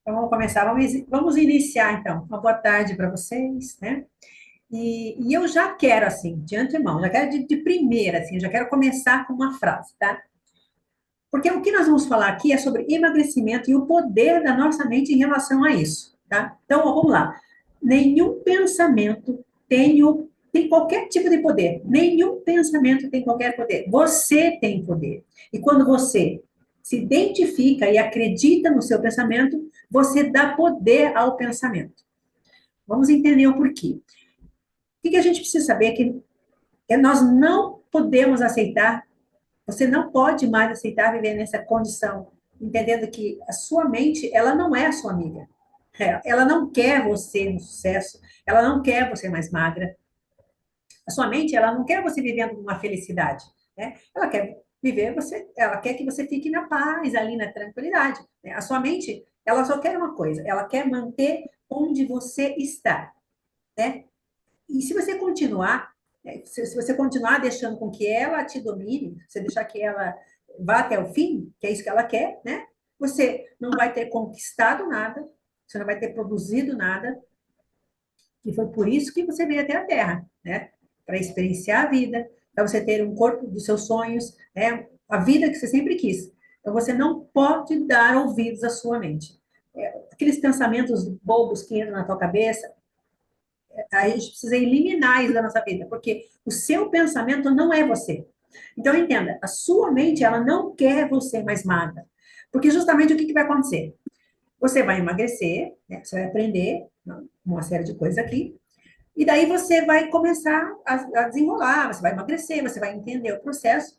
Então, vamos começar, vamos iniciar, então. Uma boa tarde para vocês, né? E eu já quero, assim, de antemão, já quero de primeira, assim, já quero começar com uma frase, tá? Porque o que nós vamos falar aqui é sobre emagrecimento e o poder da nossa mente em relação a isso, tá? Então, vamos lá. Nenhum pensamento tem qualquer tipo de poder. Nenhum pensamento tem qualquer poder. Você tem poder. E quando você se identifica e acredita no seu pensamento, você dá poder ao pensamento. Vamos entender o porquê. O que a gente precisa saber é que nós não podemos aceitar, você não pode mais aceitar viver nessa condição, entendendo que a sua mente, ela não é a sua amiga. Ela não quer você no sucesso, ela não quer você mais magra. A sua mente, ela não quer você vivendo uma felicidade, né? Ela quer viver você, ela quer que você fique na paz, ali na tranquilidade, né? A sua mente, ela só quer uma coisa, ela quer manter onde você está, né? E se você continuar, né, se você continuar deixando com que ela te domine, você deixar que ela vá até o fim, que é isso que ela quer, né? Você não vai ter conquistado nada, você não vai ter produzido nada, e foi por isso que você veio até a Terra, né? Para experienciar a vida, para você ter um corpo dos seus sonhos, né? A vida que você sempre quis. Então você não pode dar ouvidos à sua mente. Aqueles pensamentos bobos que entram na tua cabeça, a gente precisa eliminar isso da nossa vida, porque o seu pensamento não é você. Então entenda, a sua mente ela não quer você mais magra, porque justamente o que vai acontecer? Você vai emagrecer, né? Você vai aprender uma série de coisas aqui, e daí você vai começar a desenrolar, você vai emagrecer, você vai entender o processo,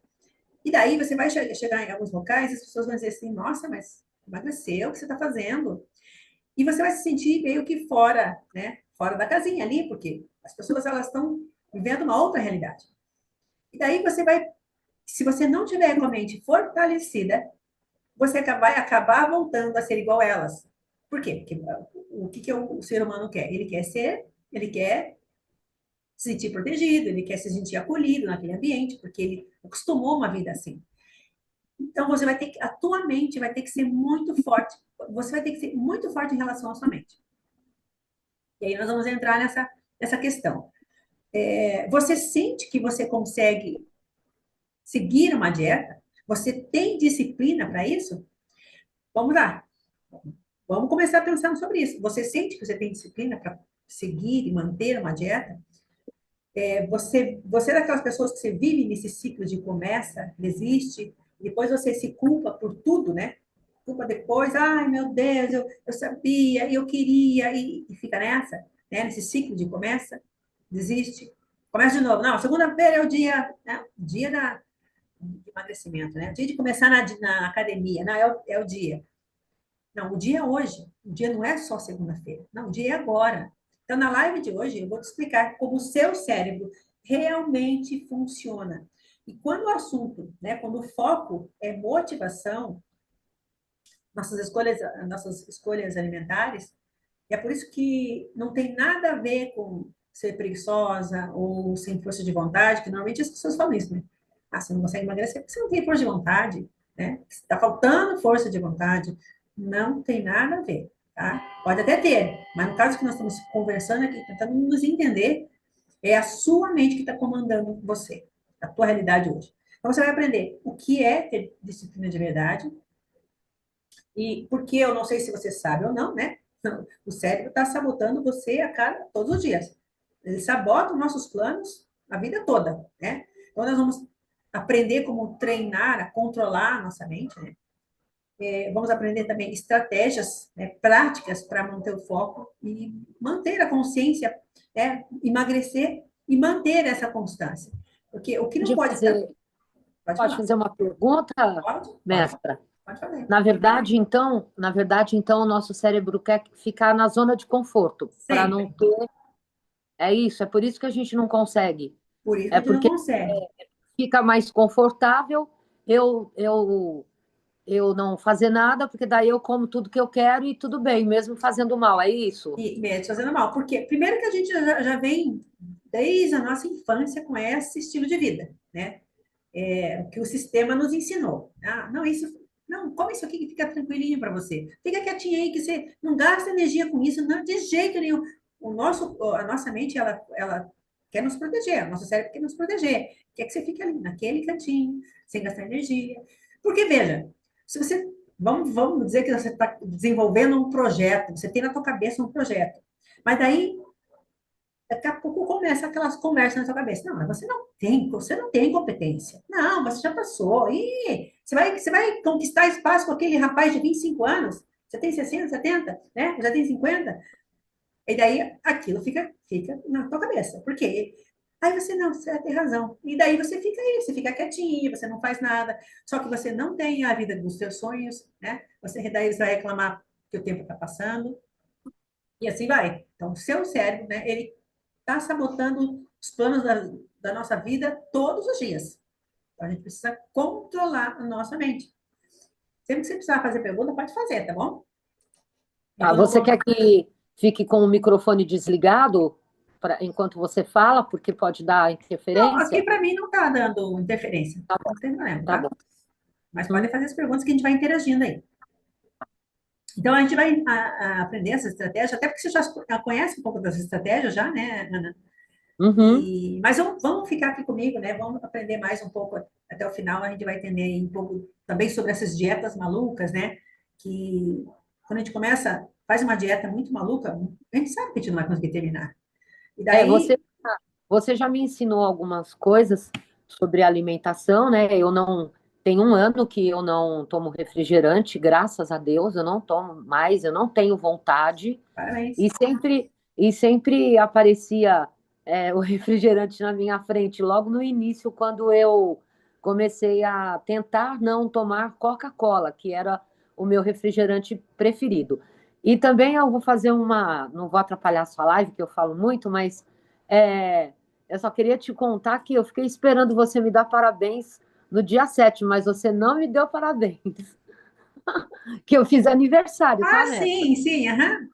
e daí você vai chegar em alguns locais e as pessoas vão dizer assim, nossa, mas emagreceu, o que você está fazendo? E você vai se sentir meio que fora, né? Fora da casinha ali, porque as pessoas elas estão vivendo uma outra realidade. E daí você vai, se você não tiver com a mente fortalecida, você vai acabar voltando a ser igual a elas. Por quê? Porque o que o ser humano quer? Ele quer se sentir protegido, ele quer se sentir acolhido naquele ambiente, porque ele acostumou uma vida assim. Então você vai ter que, a tua mente vai ter que ser muito forte. Você vai ter que ser muito forte em relação à sua mente. E aí nós vamos entrar nessa questão. Você sente que você consegue seguir uma dieta? Você tem disciplina para isso? Vamos lá. Vamos começar pensando sobre isso. Você sente que você tem disciplina para seguir e manter uma dieta? Você é daquelas pessoas que você vive nesse ciclo de começa, desiste, depois você se culpa por tudo, né? Culpa depois, ai meu Deus, eu sabia, eu queria, e fica nessa, né? Nesse ciclo de começa, desiste, começa de novo. Não, segunda-feira é o dia, né? Dia de emagrecimento, né? O dia de começar na academia, não, é o dia. Não, o dia é hoje. O dia não é só segunda-feira. Não, o dia é agora. Então, na live de hoje, eu vou te explicar como o seu cérebro realmente funciona. E quando o assunto, né, quando o foco é motivação, nossas escolhas alimentares, é por isso que não tem nada a ver com ser preguiçosa ou sem força de vontade, que normalmente as pessoas falam isso, né? Ah, você não consegue emagrecer porque você não tem força de vontade, né? Está faltando força de vontade. Não tem nada a ver, tá? Pode até ter, mas no caso que nós estamos conversando aqui, tentando nos entender, é a sua mente que está comandando você, a tua realidade hoje. Então, você vai aprender o que é ter disciplina de verdade, e porque eu não sei se você sabe ou não, né? O cérebro está sabotando você todos os dias. Ele sabota os nossos planos a vida toda, né? Então, nós vamos aprender como treinar, a controlar a nossa mente, né? Vamos aprender também estratégias, né, práticas para manter o foco e manter a consciência, né, emagrecer e manter essa constância. Porque o que não Pode pode ficar. fazer, Pode pode falar. fazer uma pergunta, Pode, mestra? pode fazer. Na verdade, então, o nosso cérebro quer ficar na zona de conforto, para não Sempre. ter. É isso, é por isso que a gente não consegue. Por isso que É a gente não porque consegue. fica mais confortável eu não fazer nada, porque daí eu como tudo que eu quero e tudo bem, mesmo fazendo mal, é isso? E médios fazendo mal. Porque, primeiro, que a gente já vem desde a nossa infância com esse estilo de vida, né? Que o sistema nos ensinou. Ah, não, Não, come isso aqui que fica tranquilinho para você. Fica quietinho aí, que você não gasta energia com isso, não, de jeito nenhum. A nossa mente, ela quer nos proteger, o nosso cérebro quer nos proteger. Quer que você fique ali, naquele cantinho, sem gastar energia. Porque, veja, se você, vamos dizer que você está desenvolvendo um projeto, você tem na tua cabeça um projeto, mas daí daqui a pouco começa aquelas conversas na sua cabeça. Não, mas você não tem competência. Não, você já passou. Ih, você vai conquistar espaço com aquele rapaz de 25 anos? Você tem 60, 70, né? Já tem 50? E daí aquilo fica na tua cabeça. Por quê? Aí você, não, você tem razão. E daí você fica aí, você fica quietinho, você não faz nada. Só que você não tem a vida dos seus sonhos, né? Daí você vai reclamar que o tempo está passando. E assim vai. Então, o seu cérebro, né, ele está sabotando os planos da nossa vida todos os dias. Então, a gente precisa controlar a nossa mente. Sempre que você precisar fazer pergunta, pode fazer, tá bom? Ah, Enquanto eu você vou... quer que fique com o microfone desligado enquanto você fala, porque pode dar Não, aqui interferência? para mim não está dando interferência. Não tem problema, Tá tá? bom. Mas podem Uhum. fazer as perguntas que a gente vai interagindo aí. Então, a gente vai aprender essa estratégia, até porque você já conhece um pouco das estratégias já, né, Ana? Uhum. Mas vamos ficar aqui comigo, né? Vamos aprender mais um pouco até o final. A gente vai entender um pouco também sobre essas dietas malucas, né? Que quando a gente começa, faz uma dieta muito maluca, a gente sabe que a gente não vai conseguir terminar. E É, daí, você já me ensinou algumas coisas sobre alimentação, né? Eu não Tem um ano que eu não tomo refrigerante, graças a Deus, eu não tomo mais, eu não tenho vontade. parabéns. E sempre aparecia o refrigerante na minha frente, logo no início, quando eu comecei a tentar não tomar Coca-Cola, que era o meu refrigerante preferido. E também eu vou fazer não vou atrapalhar a sua live, que eu falo muito, mas é, eu só queria te contar que eu fiquei esperando você me dar parabéns no dia 7, mas você não me deu parabéns, que eu fiz aniversário, Ah, tá, mestre? sim, sim, aham.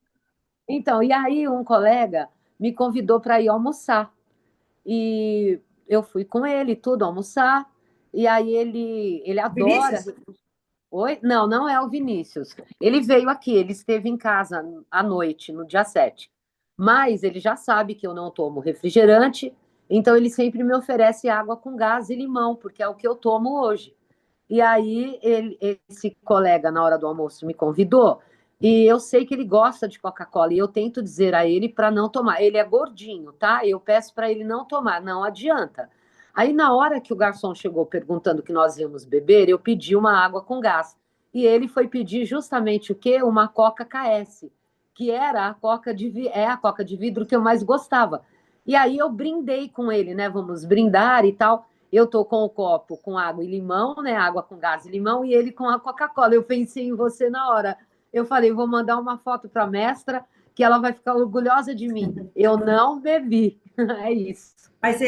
Então, e aí um colega me convidou para ir almoçar. E eu fui com ele, tudo, almoçar. E aí ele adora. Vinícius? Oi? Não, não é o Vinícius. Ele veio aqui, ele esteve em casa à noite, no dia 7. Mas ele já sabe que eu não tomo refrigerante, então ele sempre me oferece água com gás e limão, porque é o que eu tomo hoje. E aí esse colega, na hora do almoço, me convidou, e eu sei que ele gosta de Coca-Cola, e eu tento dizer a ele para não tomar. Ele é gordinho, tá? Eu peço para ele não tomar, não adianta. Aí, na hora que o garçom chegou perguntando que nós íamos beber, eu pedi uma água com gás. E ele foi pedir justamente o quê? Uma Coca KS, que era a Coca de vidro que eu mais gostava. E aí eu brindei com ele, né? Vamos brindar e tal. Eu tô com o copo com água e limão, né? Água com gás e limão, e ele com a Coca-Cola. Eu pensei em você na hora. Eu falei, vou mandar uma foto para a mestra, que ela vai ficar orgulhosa de mim. Eu não bebi. É isso. Mas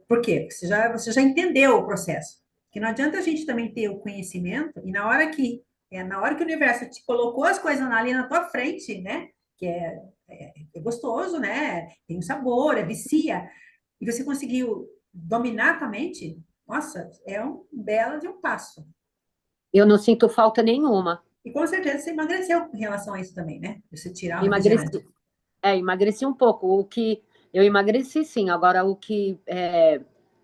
por quê? Porque você já entendeu o processo. Que não adianta a gente também ter o conhecimento e na hora que o universo te colocou as coisas ali na tua frente, né? Que é gostoso, né? Tem um sabor, vicia. E você conseguiu dominar a tua mente, nossa, é um belo de um passo. Eu não sinto falta nenhuma. E com certeza você emagreceu em relação a isso também, né? Você tirar o refrigerante. Emagreci, emagreci um pouco. O que eu emagreci, sim. Agora,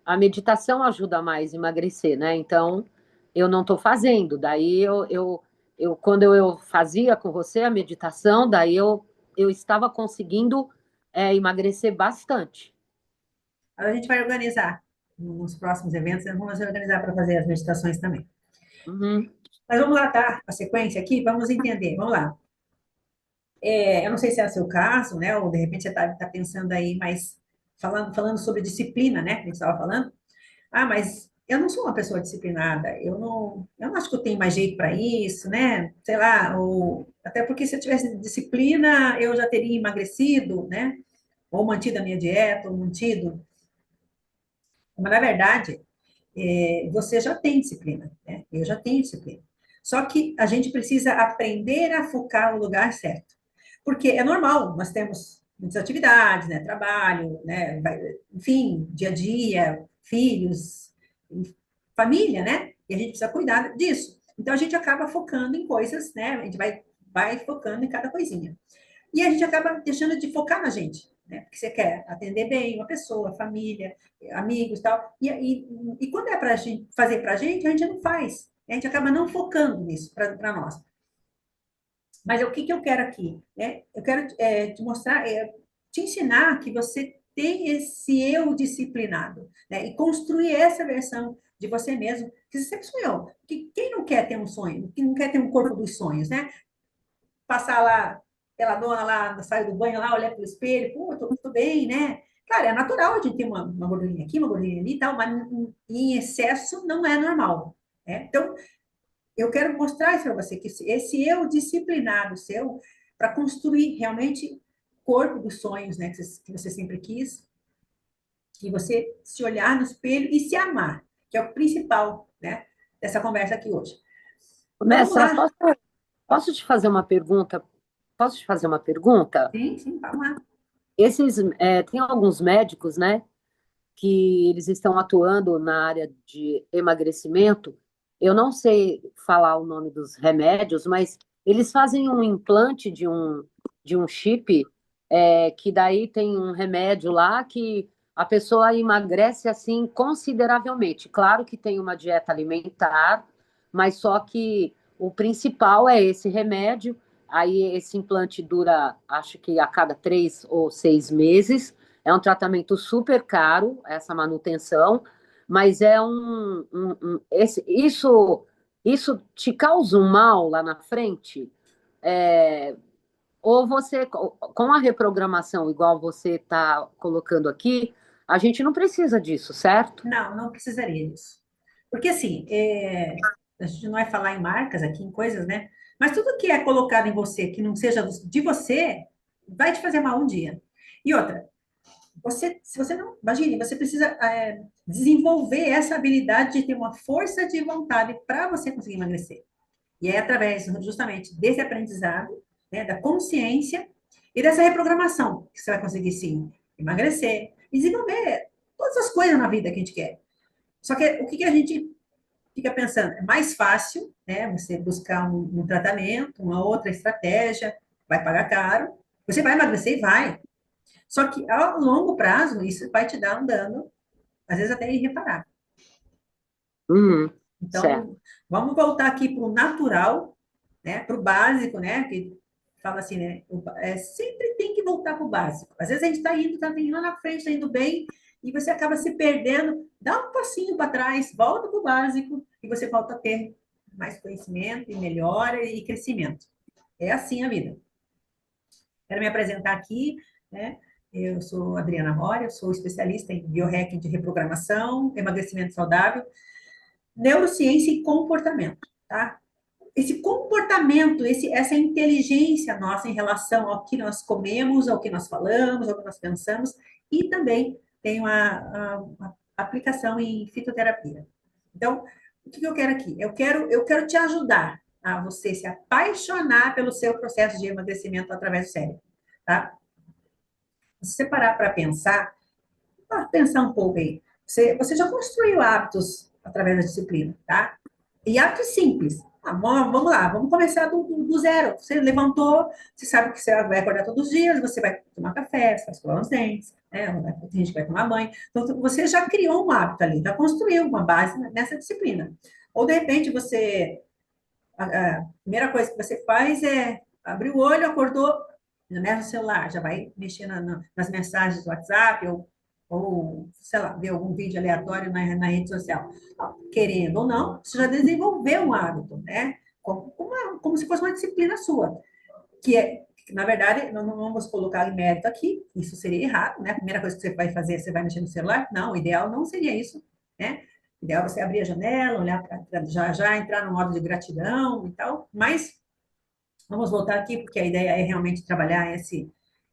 a meditação ajuda mais a emagrecer, né? Então, eu não estou fazendo. Daí, quando eu fazia com você a meditação, daí eu estava conseguindo emagrecer bastante. A gente vai organizar nos próximos eventos, vamos organizar para fazer as meditações também. Uhum. Mas vamos lá, tá? A sequência aqui, vamos entender. Vamos lá. Eu não sei se é o seu caso, né? Ou de repente você está pensando aí, mas falando sobre disciplina, né? Que a gente estava falando. Ah, mas eu não sou uma pessoa disciplinada. Eu não acho que eu tenho mais jeito para isso, né? Sei lá, até porque se eu tivesse disciplina, eu já teria emagrecido, né? Ou mantido a minha dieta, ou mantido. Mas, na verdade, você já tem disciplina, né? Eu já tenho disciplina. Só que a gente precisa aprender a focar no lugar certo. Porque é normal, nós temos muitas atividades, né? Trabalho, né? Enfim, dia a dia, filhos, família, né? E a gente precisa cuidar disso. Então, a gente acaba focando em coisas, né? A gente vai focando em cada coisinha. E a gente acaba deixando de focar na gente, né? Porque você quer atender bem uma pessoa, família, amigos e tal. E quando é para fazer para a gente não faz. A gente acaba não focando nisso para nós. Mas o que, que eu quero aqui? Né? Eu quero te mostrar, te ensinar que você tem esse eu disciplinado, né? E construir essa versão de você mesmo que você sempre sonhou. Que quem não quer ter um sonho? Quem não quer ter um corpo dos sonhos, né? Passar lá, pela dona lá, sair do banho lá, olhar pelo espelho, pô, tô bem, né? Claro, é natural a gente ter uma gordurinha aqui, uma gordurinha ali e tal, mas em excesso não é normal. Né? Então, eu quero mostrar isso para você, que esse eu disciplinado seu, para construir realmente o corpo dos sonhos, né, que você sempre quis, e você se olhar no espelho e se amar, que é o principal, né, dessa conversa aqui hoje. Então, vamos Mestra, lá. posso te fazer uma pergunta? Posso te fazer uma pergunta? Sim, sim, vamos lá. Tem alguns médicos, né, que eles estão atuando na área de emagrecimento. Eu não sei falar o nome dos remédios, mas eles fazem um implante de um chip, que daí tem um remédio lá que a pessoa emagrece assim consideravelmente. Claro que tem uma dieta alimentar, mas só que o principal é esse remédio. Aí esse implante dura, acho que a cada 3 ou 6 meses. É um tratamento super caro, essa manutenção, mas isso te causa um mal lá na frente? É, ou você, com a reprogramação, igual você está colocando aqui, a gente não precisa disso, certo? Não, não precisaria disso. Porque, assim, a gente não vai falar em marcas aqui, em coisas, né? Mas tudo que é colocado em você, que não seja de você, vai te fazer mal um dia. E outra, se você não, imagine, você precisa desenvolver essa habilidade de ter uma força de vontade para você conseguir emagrecer. E é através, justamente, desse aprendizado, né, da consciência e dessa reprogramação que você vai conseguir, sim, emagrecer e desenvolver todas as coisas na vida que a gente quer. Só que o que, que a gente fica pensando? É mais fácil, né, você buscar um tratamento, uma outra estratégia, vai pagar caro, você vai emagrecer e vai. Só que a longo prazo, isso vai te dar um dano, às vezes até irreparável. Certo. Então, vamos voltar aqui para o natural, né? Para o básico, né? Que fala assim, né? Sempre tem que voltar para o básico. Às vezes a gente está indo lá na frente, está indo bem, e você acaba se perdendo. Dá um passinho para trás, volta para o básico, e você volta a ter mais conhecimento, e melhora e crescimento. É assim a vida. Quero me apresentar aqui, né? Eu sou Adriana Mora, eu sou especialista em biohacking de reprogramação, emagrecimento saudável, neurociência e comportamento, tá? Esse comportamento, essa inteligência nossa em relação ao que nós comemos, ao que nós falamos, ao que nós pensamos, e também tem uma aplicação em fitoterapia. Então, o que eu quero aqui? Eu quero te ajudar a você se apaixonar pelo seu processo de emagrecimento através do cérebro, tá? Se você parar para pensar um pouco aí, você já construiu hábitos através da disciplina, tá? E hábitos simples. Vamos lá, vamos começar do zero. Você levantou, você sabe que você vai acordar todos os dias, você vai tomar café, você vai escovar os dentes, né? Tem gente que vai tomar banho. Então, você já criou um hábito ali, já construiu uma base nessa disciplina. Ou, de repente, a primeira coisa que você faz é abrir o olho, acordou, já mexe no celular, já vai mexer nas mensagens do WhatsApp ou, sei lá, ver algum vídeo aleatório na rede social. Querendo ou não, você já desenvolveu um hábito, né? Como se fosse uma disciplina sua, que na verdade, não vamos colocar em mérito aqui, isso seria errado, né? A primeira coisa que você vai fazer, você vai mexer no celular? Não, o ideal não seria isso, né? O ideal é você abrir a janela, olhar para já entrar no modo de gratidão e tal, mas vamos voltar aqui, porque a ideia é realmente trabalhar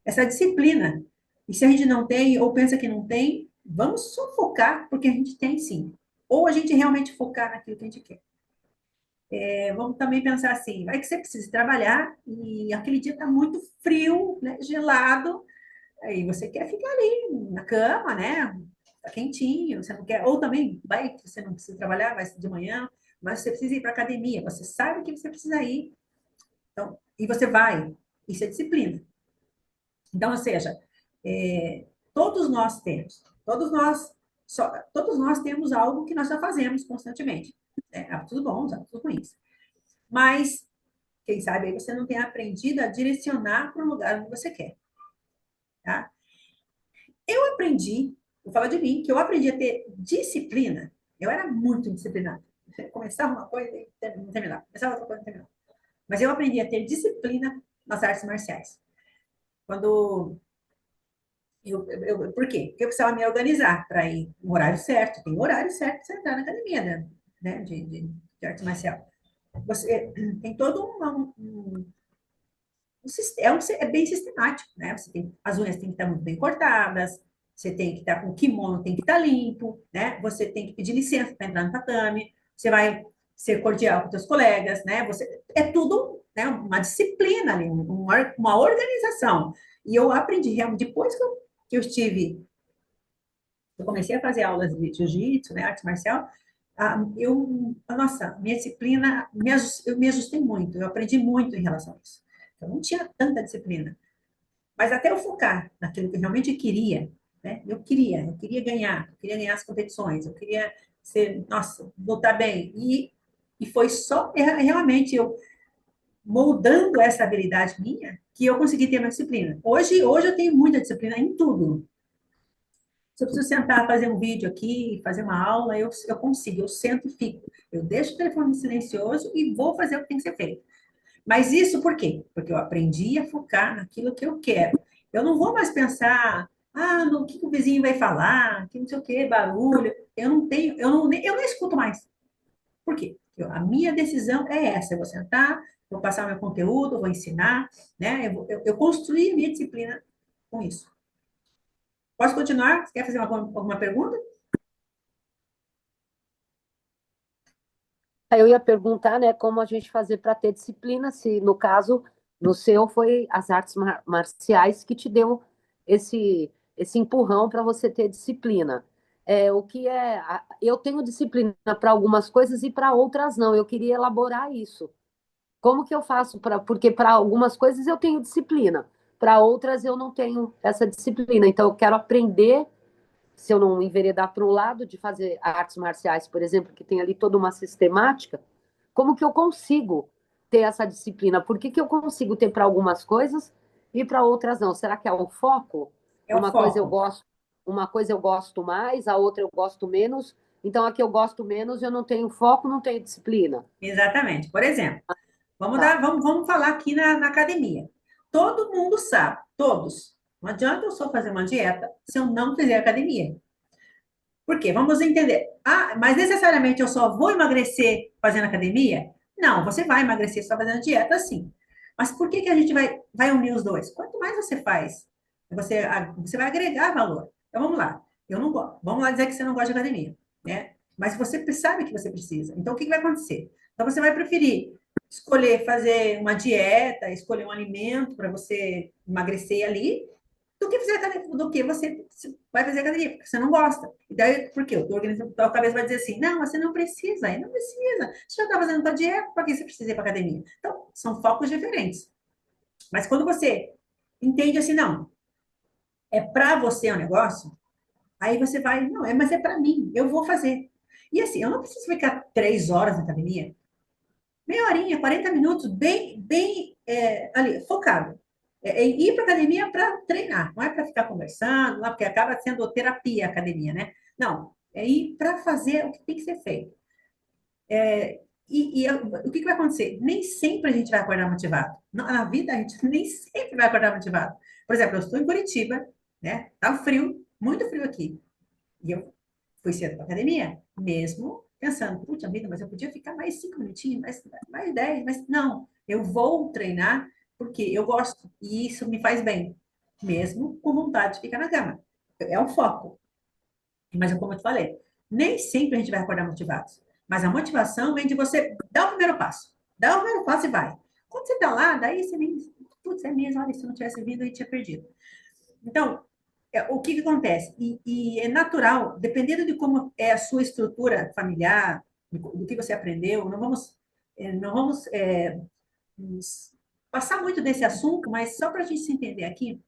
essa disciplina. E se a gente não tem, ou pensa que não tem, vamos só focar, porque a gente tem sim. Ou a gente realmente focar naquilo que a gente quer. Vamos também pensar assim, vai que você precisa trabalhar e aquele dia está muito frio, né, gelado, aí você quer ficar ali na cama, né? Tá quentinho, você não quer, ou também vai que você não precisa trabalhar, vai ser de manhã, mas você precisa ir para academia, você sabe que você precisa ir, então, e você vai. Isso é disciplina. Então, ou seja, todos nós temos, todos nós temos algo que nós já fazemos constantemente. Hábitos bons, hábitos ruins. Mas, quem sabe aí você não tem aprendido a direcionar para o lugar onde você quer. Tá? Eu aprendi, vou falar de mim, que eu aprendi a ter disciplina. Eu era muito disciplinada. Começava uma coisa e não terminava. Começava outra coisa e não terminava. Mas eu aprendi a ter disciplina nas artes marciais. Quando por quê? Porque eu precisava me organizar para ir no horário certo. Tem horário certo para você entrar na academia, né? De arte marcial. Você tem todo é bem sistemático, né? As unhas têm que estar muito bem cortadas, você tem que estar com o kimono, tem que estar limpo, né? Você tem que pedir licença para entrar no tatame, você vai ser cordial com seus colegas, né? É tudo, né, uma disciplina ali, uma organização. E eu aprendi realmente, depois que eu comecei a fazer aulas de jiu-jitsu, né, arte marcial, nossa, minha disciplina, eu me ajustei muito, eu aprendi muito em relação a isso. Eu não tinha tanta disciplina. Mas até eu focar naquilo que eu realmente queria, né? Eu queria ganhar as competições, eu queria ser, nossa, lutar bem. E foi só realmente eu moldando essa habilidade minha que eu consegui ter uma disciplina. Hoje eu tenho muita disciplina em tudo. Se eu preciso sentar, fazer um vídeo aqui, fazer uma aula, eu consigo, eu sento e fico. Eu deixo o telefone silencioso e vou fazer o que tem que ser feito. Mas isso por quê? Porque eu aprendi a focar naquilo que eu quero. Eu não vou mais pensar, no que o vizinho vai falar, que não sei o que, barulho. Eu não tenho, eu não escuto mais. Por quê? A minha decisão é essa: eu vou sentar, vou passar meu conteúdo, vou ensinar, né? Eu construí a minha disciplina com isso. Posso continuar? Você quer fazer alguma pergunta? Aí eu ia perguntar, né, como a gente fazer para ter disciplina, se no caso, no seu foi as artes marciais que te deu esse empurrão para você ter disciplina. O que é, eu tenho disciplina para algumas coisas e para outras não. Eu queria elaborar isso. Como que eu faço para, porque para algumas coisas eu tenho disciplina, para outras eu não tenho essa disciplina. Então eu quero aprender, se eu não enveredar para um lado de fazer artes marciais, por exemplo, que tem ali toda uma sistemática, como que eu consigo ter essa disciplina? Por que que eu consigo ter para algumas coisas e para outras não? Será que é o foco? É o foco. Uma coisa eu gosto mais, a outra eu gosto menos. Então a que eu gosto menos eu não tenho foco, não tenho disciplina. Exatamente. Por exemplo, Tá. vamos falar aqui na academia. Todo mundo sabe, todos. Não adianta eu só fazer uma dieta se eu não fizer academia. Por quê? Vamos entender. Mas necessariamente eu só vou emagrecer fazendo academia? Não, você vai emagrecer só fazendo dieta, sim. Mas por que que a gente vai unir os dois? Quanto mais você faz, você vai agregar valor. Então vamos lá. Eu não gosto. Vamos lá dizer que você não gosta de academia, né? Mas você sabe que você precisa. Então o que que vai acontecer? Então você vai preferir escolher fazer uma dieta, escolher um alimento para você emagrecer ali, do que você vai fazer academia, porque você não gosta. E daí, por quê? O organismo, a cabeça vai dizer assim, não, você não precisa, aí não precisa. Você já está fazendo sua dieta, para que você precisa ir para academia? Então, são focos diferentes. Mas quando você entende assim, não, é para você o negócio, aí você vai, não, mas é para mim, eu vou fazer. E assim, eu não preciso ficar 3 horas na academia, meia horinha, 40 minutos, bem ali, focado. Ir para academia para treinar, não é para ficar conversando, não, porque acaba sendo terapia a academia, né? Não, é ir para fazer o que tem que ser feito. O que vai acontecer? Nem sempre a gente vai acordar motivado. Na vida, a gente nem sempre vai acordar motivado. Por exemplo, eu estou em Curitiba, né? Tá frio, muito frio aqui. E eu fui cedo para academia, mesmo pensando, puxa vida, mas eu podia ficar mais 5 minutinhos, mais 10, mas não, eu vou treinar porque eu gosto e isso me faz bem, mesmo com vontade de ficar na cama. É um foco. Mas, como eu te falei, nem sempre a gente vai acordar motivados. Mas a motivação vem de você dar o primeiro passo. Dá o primeiro passo e vai. Quando você está lá, daí você nem. Putz, é mesmo, olha, se eu não tivesse vindo, eu tinha perdido. Então, o que que acontece? E é natural, dependendo de como é a sua estrutura familiar, do que você aprendeu. Não vamos passar muito desse assunto, mas só para a gente se entender aqui,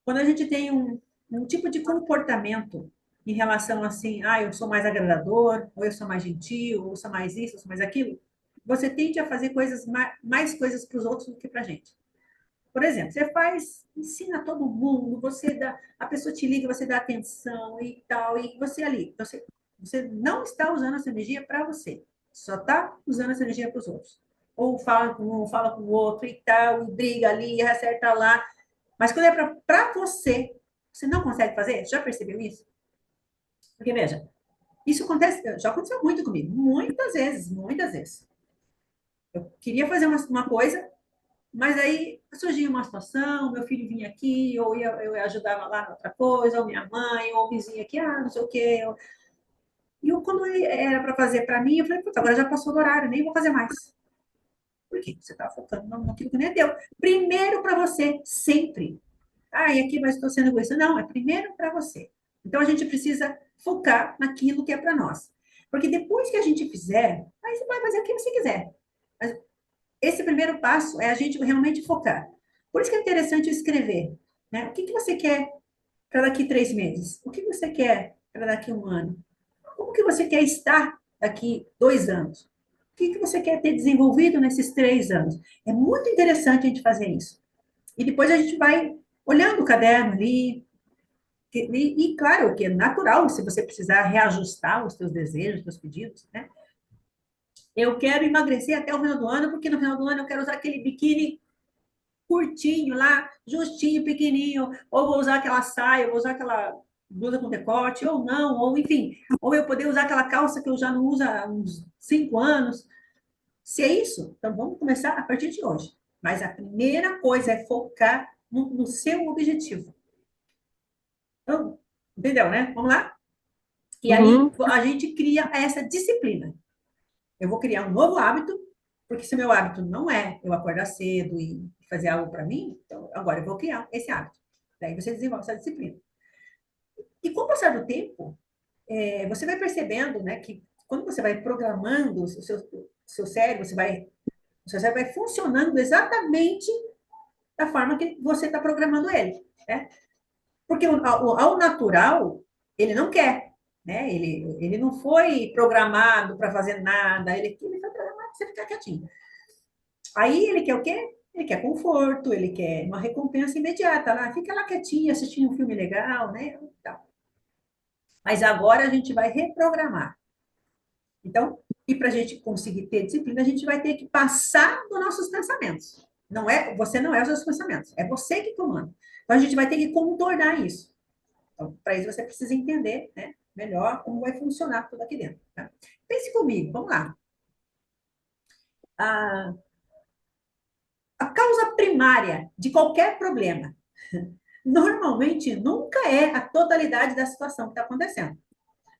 quando a gente tem um tipo de comportamento em relação assim, eu sou mais agradador, ou eu sou mais gentil, ou eu sou mais isso, eu sou mais aquilo, você tende a fazer mais coisas para os outros do que para a gente. Por exemplo, ensina todo mundo, a pessoa te liga, você dá atenção e tal, e você ali, você não está usando essa energia para você, só está usando essa energia para os outros. Ou fala com um, fala com o outro e tal, e briga ali, acerta lá. Mas quando é para você, você não consegue fazer? Já percebeu isso? Porque, veja, isso já aconteceu muito comigo, muitas vezes, muitas vezes. Eu queria fazer uma coisa, mas aí surgia uma situação, meu filho vinha aqui, ou eu ajudava lá na outra coisa, ou minha mãe, ou o vizinho aqui, não sei o quê. Quando era para fazer para mim, eu falei, puta, agora já passou do horário, nem vou fazer mais. Por quê? Você está focando naquilo que nem é teu. Primeiro para você, sempre. E aqui mas estou sendo egoísta. Não, é primeiro para você. Então a gente precisa focar naquilo que é para nós. Porque depois que a gente fizer, aí você vai fazer o que você quiser. Mas esse primeiro passo é a gente realmente focar. Por isso que é interessante escrever, né? O que você quer para daqui 3 meses? O que você quer para daqui 1 ano? Como que você quer estar daqui 2 anos? O que você quer ter desenvolvido nesses 3 anos? É muito interessante a gente fazer isso. E depois a gente vai olhando o caderno ali, claro que é natural se você precisar reajustar os seus desejos, os seus pedidos, né? Eu quero emagrecer até o final do ano, porque no final do ano eu quero usar aquele biquíni curtinho lá, justinho, pequenininho, ou vou usar aquela saia, ou vou usar aquela blusa com decote, ou não, ou enfim, ou eu poder usar aquela calça que eu já não uso há uns 5 anos. Se é isso, então vamos começar a partir de hoje. Mas a primeira coisa é focar no seu objetivo. Então, entendeu, né? Vamos lá? E aí Uhum. a gente cria essa disciplina. Eu vou criar um novo hábito, porque se meu hábito não é eu acordar cedo e fazer algo para mim, então agora eu vou criar esse hábito. Daí você desenvolve essa disciplina. E com o passar do tempo, você vai percebendo, né, que quando você vai programando seu cérebro, o seu cérebro vai funcionando exatamente da forma que você está programando ele, né? Porque ao natural, ele não quer, né? Ele não foi programado para fazer nada, ele foi programado para você ficar quietinho. Aí ele quer o quê? Ele quer conforto, ele quer uma recompensa imediata lá, fica lá quietinho, assistindo um filme legal, né? Mas agora a gente vai reprogramar. Então, e para a gente conseguir ter disciplina, a gente vai ter que passar dos nossos pensamentos. Você não é os seus pensamentos, é você que comanda. Então a gente vai ter que contornar isso. Então, para isso você precisa entender, né, melhor como vai funcionar tudo aqui dentro. Tá? Pense comigo, vamos lá. A, a causa primária de qualquer problema normalmente nunca é a totalidade da situação que está acontecendo.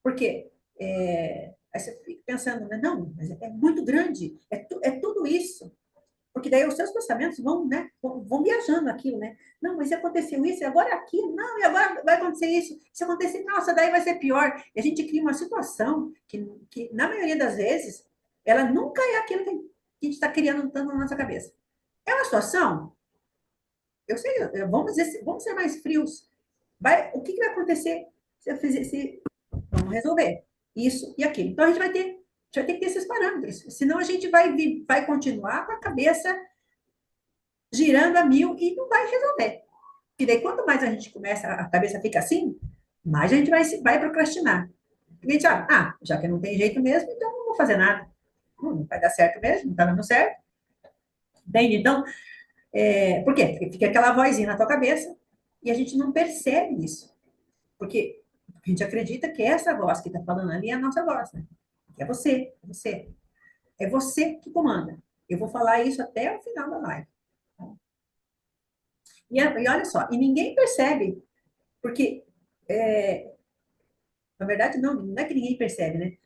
Porque aí você fica pensando, né, não, mas é muito grande, é tudo isso. Porque daí os seus pensamentos vão, né, vão viajando aquilo, né? Não, mas aconteceu isso, e agora aquilo, não, e agora vai acontecer isso. Se acontecer, nossa, daí vai ser pior. E a gente cria uma situação que, na maioria das vezes, ela nunca é aquilo que a gente está criando tanto na nossa cabeça. É uma situação, eu sei, vamos ser mais frios. O que vai acontecer se eu fizer, vamos resolver isso e aquilo. Então, a gente vai ter que ter esses parâmetros, senão a gente vai continuar com a cabeça girando a mil e não vai resolver. E daí, quanto mais a gente começa, a cabeça fica assim, mais a gente vai procrastinar. Porque a gente sabe, já que não tem jeito mesmo, então não vou fazer nada. Não vai dar certo mesmo, não está dando certo. Entende? Então, por quê? Porque fica aquela vozinha na tua cabeça e a gente não percebe isso. Porque a gente acredita que essa voz que está falando ali é a nossa voz, né? É você, é você. É você que comanda. Eu vou falar isso até o final da live. E olha só, e ninguém percebe, porque, na verdade, não é que ninguém percebe, né?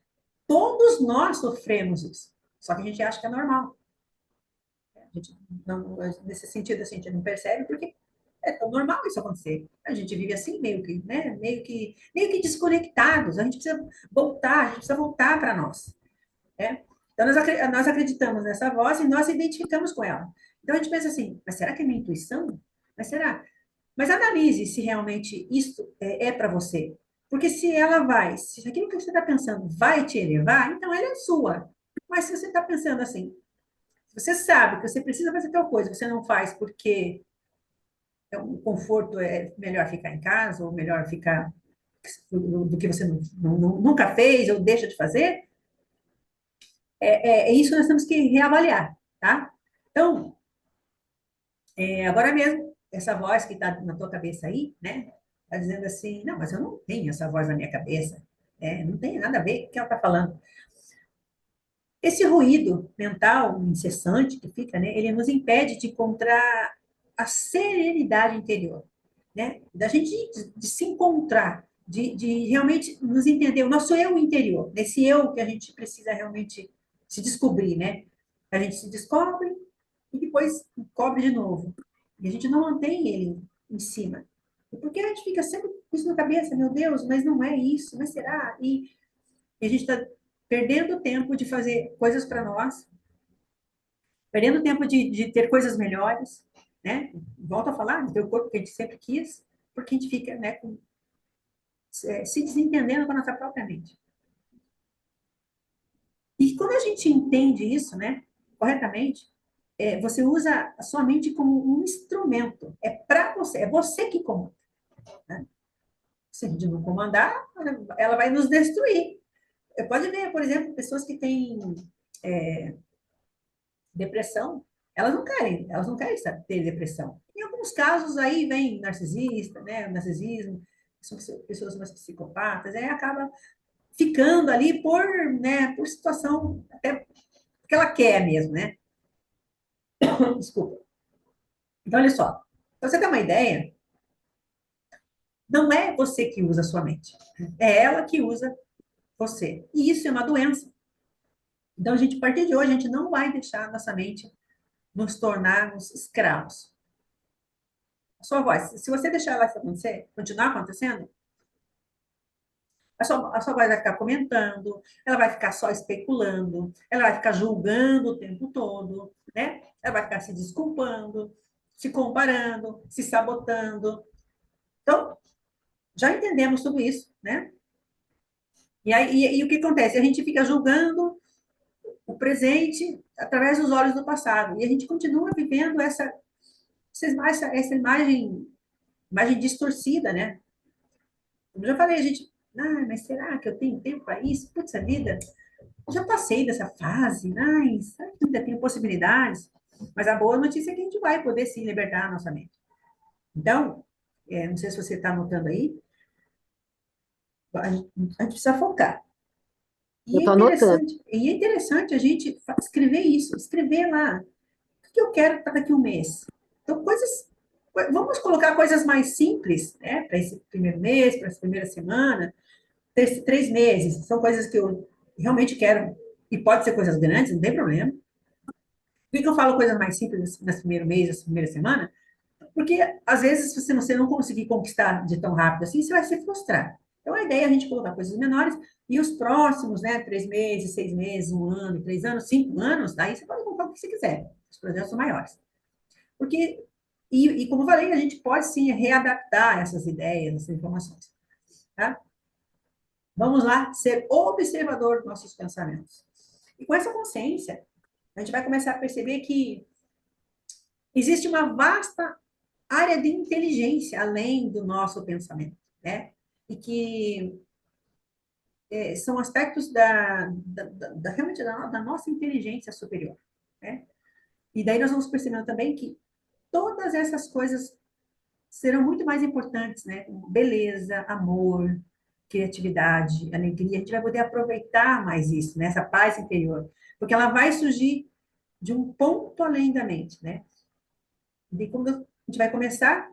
Todos nós sofremos isso. Só que a gente acha que é normal. A gente não, nesse sentido, assim, a gente não percebe porque É tão normal isso acontecer. A gente vive assim, meio que, né? Meio que desconectados. A gente precisa voltar para nós, né? Então, nós acreditamos nessa voz e nós identificamos com ela. Então, a gente pensa assim, mas será que é minha intuição? Mas será? Mas analise se realmente isso é para você. Porque se aquilo que você está pensando vai te elevar, então ela é sua. Mas se você está pensando assim, se você sabe que você precisa fazer tal coisa, você não faz porque o conforto é melhor ficar em casa, ou melhor ficar do que você nunca fez ou deixa de fazer, é isso que nós temos que reavaliar, tá? Então, agora mesmo, essa voz que está na tua cabeça aí, né? Está dizendo assim, não, mas eu não tenho essa voz na minha cabeça. Não tem nada a ver com o que ela está falando. Esse ruído mental incessante que fica, né? Ele nos impede de encontrar a serenidade interior, né? Da gente de se encontrar, de realmente nos entender, o nosso eu interior, desse eu que a gente precisa realmente se descobrir, né? A gente se descobre e depois cobre de novo. E a gente não mantém ele em cima. E porque a gente fica sempre com isso na cabeça, meu Deus, mas não é isso, mas será? E a gente está perdendo tempo de fazer coisas para nós, perdendo tempo de ter coisas melhores, né? Volto a falar, de ter o corpo que a gente sempre quis, porque a gente fica, né, se desentendendo com a nossa própria mente. E quando a gente entende isso, né, corretamente, você usa a sua mente como um instrumento. É para você, é você que comanda. Né? Se a gente não comandar, ela vai nos destruir. Pode ver, por exemplo, pessoas que têm depressão, elas não querem ter depressão. Em alguns casos aí vem narcisista, né, narcisismo, são pessoas mais psicopatas, aí acaba ficando ali por situação, até porque ela quer mesmo, né? Desculpa. Então, olha só, pra você ter uma ideia, não é você que usa a sua mente, é ela que usa você. E isso é uma doença. Então, a partir de hoje, a gente não vai deixar a nossa mente nos tornarmos escravos. A sua voz, se você deixar ela acontecer, continuar acontecendo, a sua voz vai ficar comentando, ela vai ficar só especulando, ela vai ficar julgando o tempo todo, né? Ela vai ficar se desculpando, se comparando, se sabotando. Então, já entendemos tudo isso, né? E o que acontece? A gente fica julgando o presente através dos olhos do passado. E a gente continua vivendo essa imagem distorcida, né? Como eu já falei, a gente, mas será que eu tenho tempo para isso? Putz, a vida, eu já passei dessa fase, será que ainda tenho possibilidades? Mas a boa notícia é que a gente vai poder sim libertar a nossa mente. Então, não sei se você está anotando aí, a gente precisa focar. Eu estou anotando. E é interessante a gente escrever isso, escrever lá. O que eu quero para daqui a um mês? Então, vamos colocar coisas mais simples, né? Para esse primeiro mês, para essa primeira semana, 3 meses. São coisas que eu realmente quero, e pode ser coisas grandes, não tem problema. Por que eu falo coisas mais simples nesse primeiro mês, nessa primeira semana? Porque, às vezes, se você não conseguir conquistar de tão rápido assim, você vai se frustrar. Então, a ideia é a gente colocar coisas menores e os próximos, né, 3 meses, 6 meses, 1 ano, 3 anos, 5 anos, daí você pode colocar o que você quiser. Os projetos são maiores. Porque, como eu falei, a gente pode sim readaptar essas ideias, essas informações. Tá? Vamos lá, ser observador dos nossos pensamentos. E com essa consciência, a gente vai começar a perceber que existe uma vasta área de inteligência além do nosso pensamento, né? E que são aspectos realmente da nossa inteligência superior, né? E daí nós vamos percebendo também que todas essas coisas serão muito mais importantes, né? Beleza, amor, criatividade, alegria. A gente vai poder aproveitar mais isso, né? Essa paz interior, porque ela vai surgir de um ponto além da mente, né? E quando a gente vai começar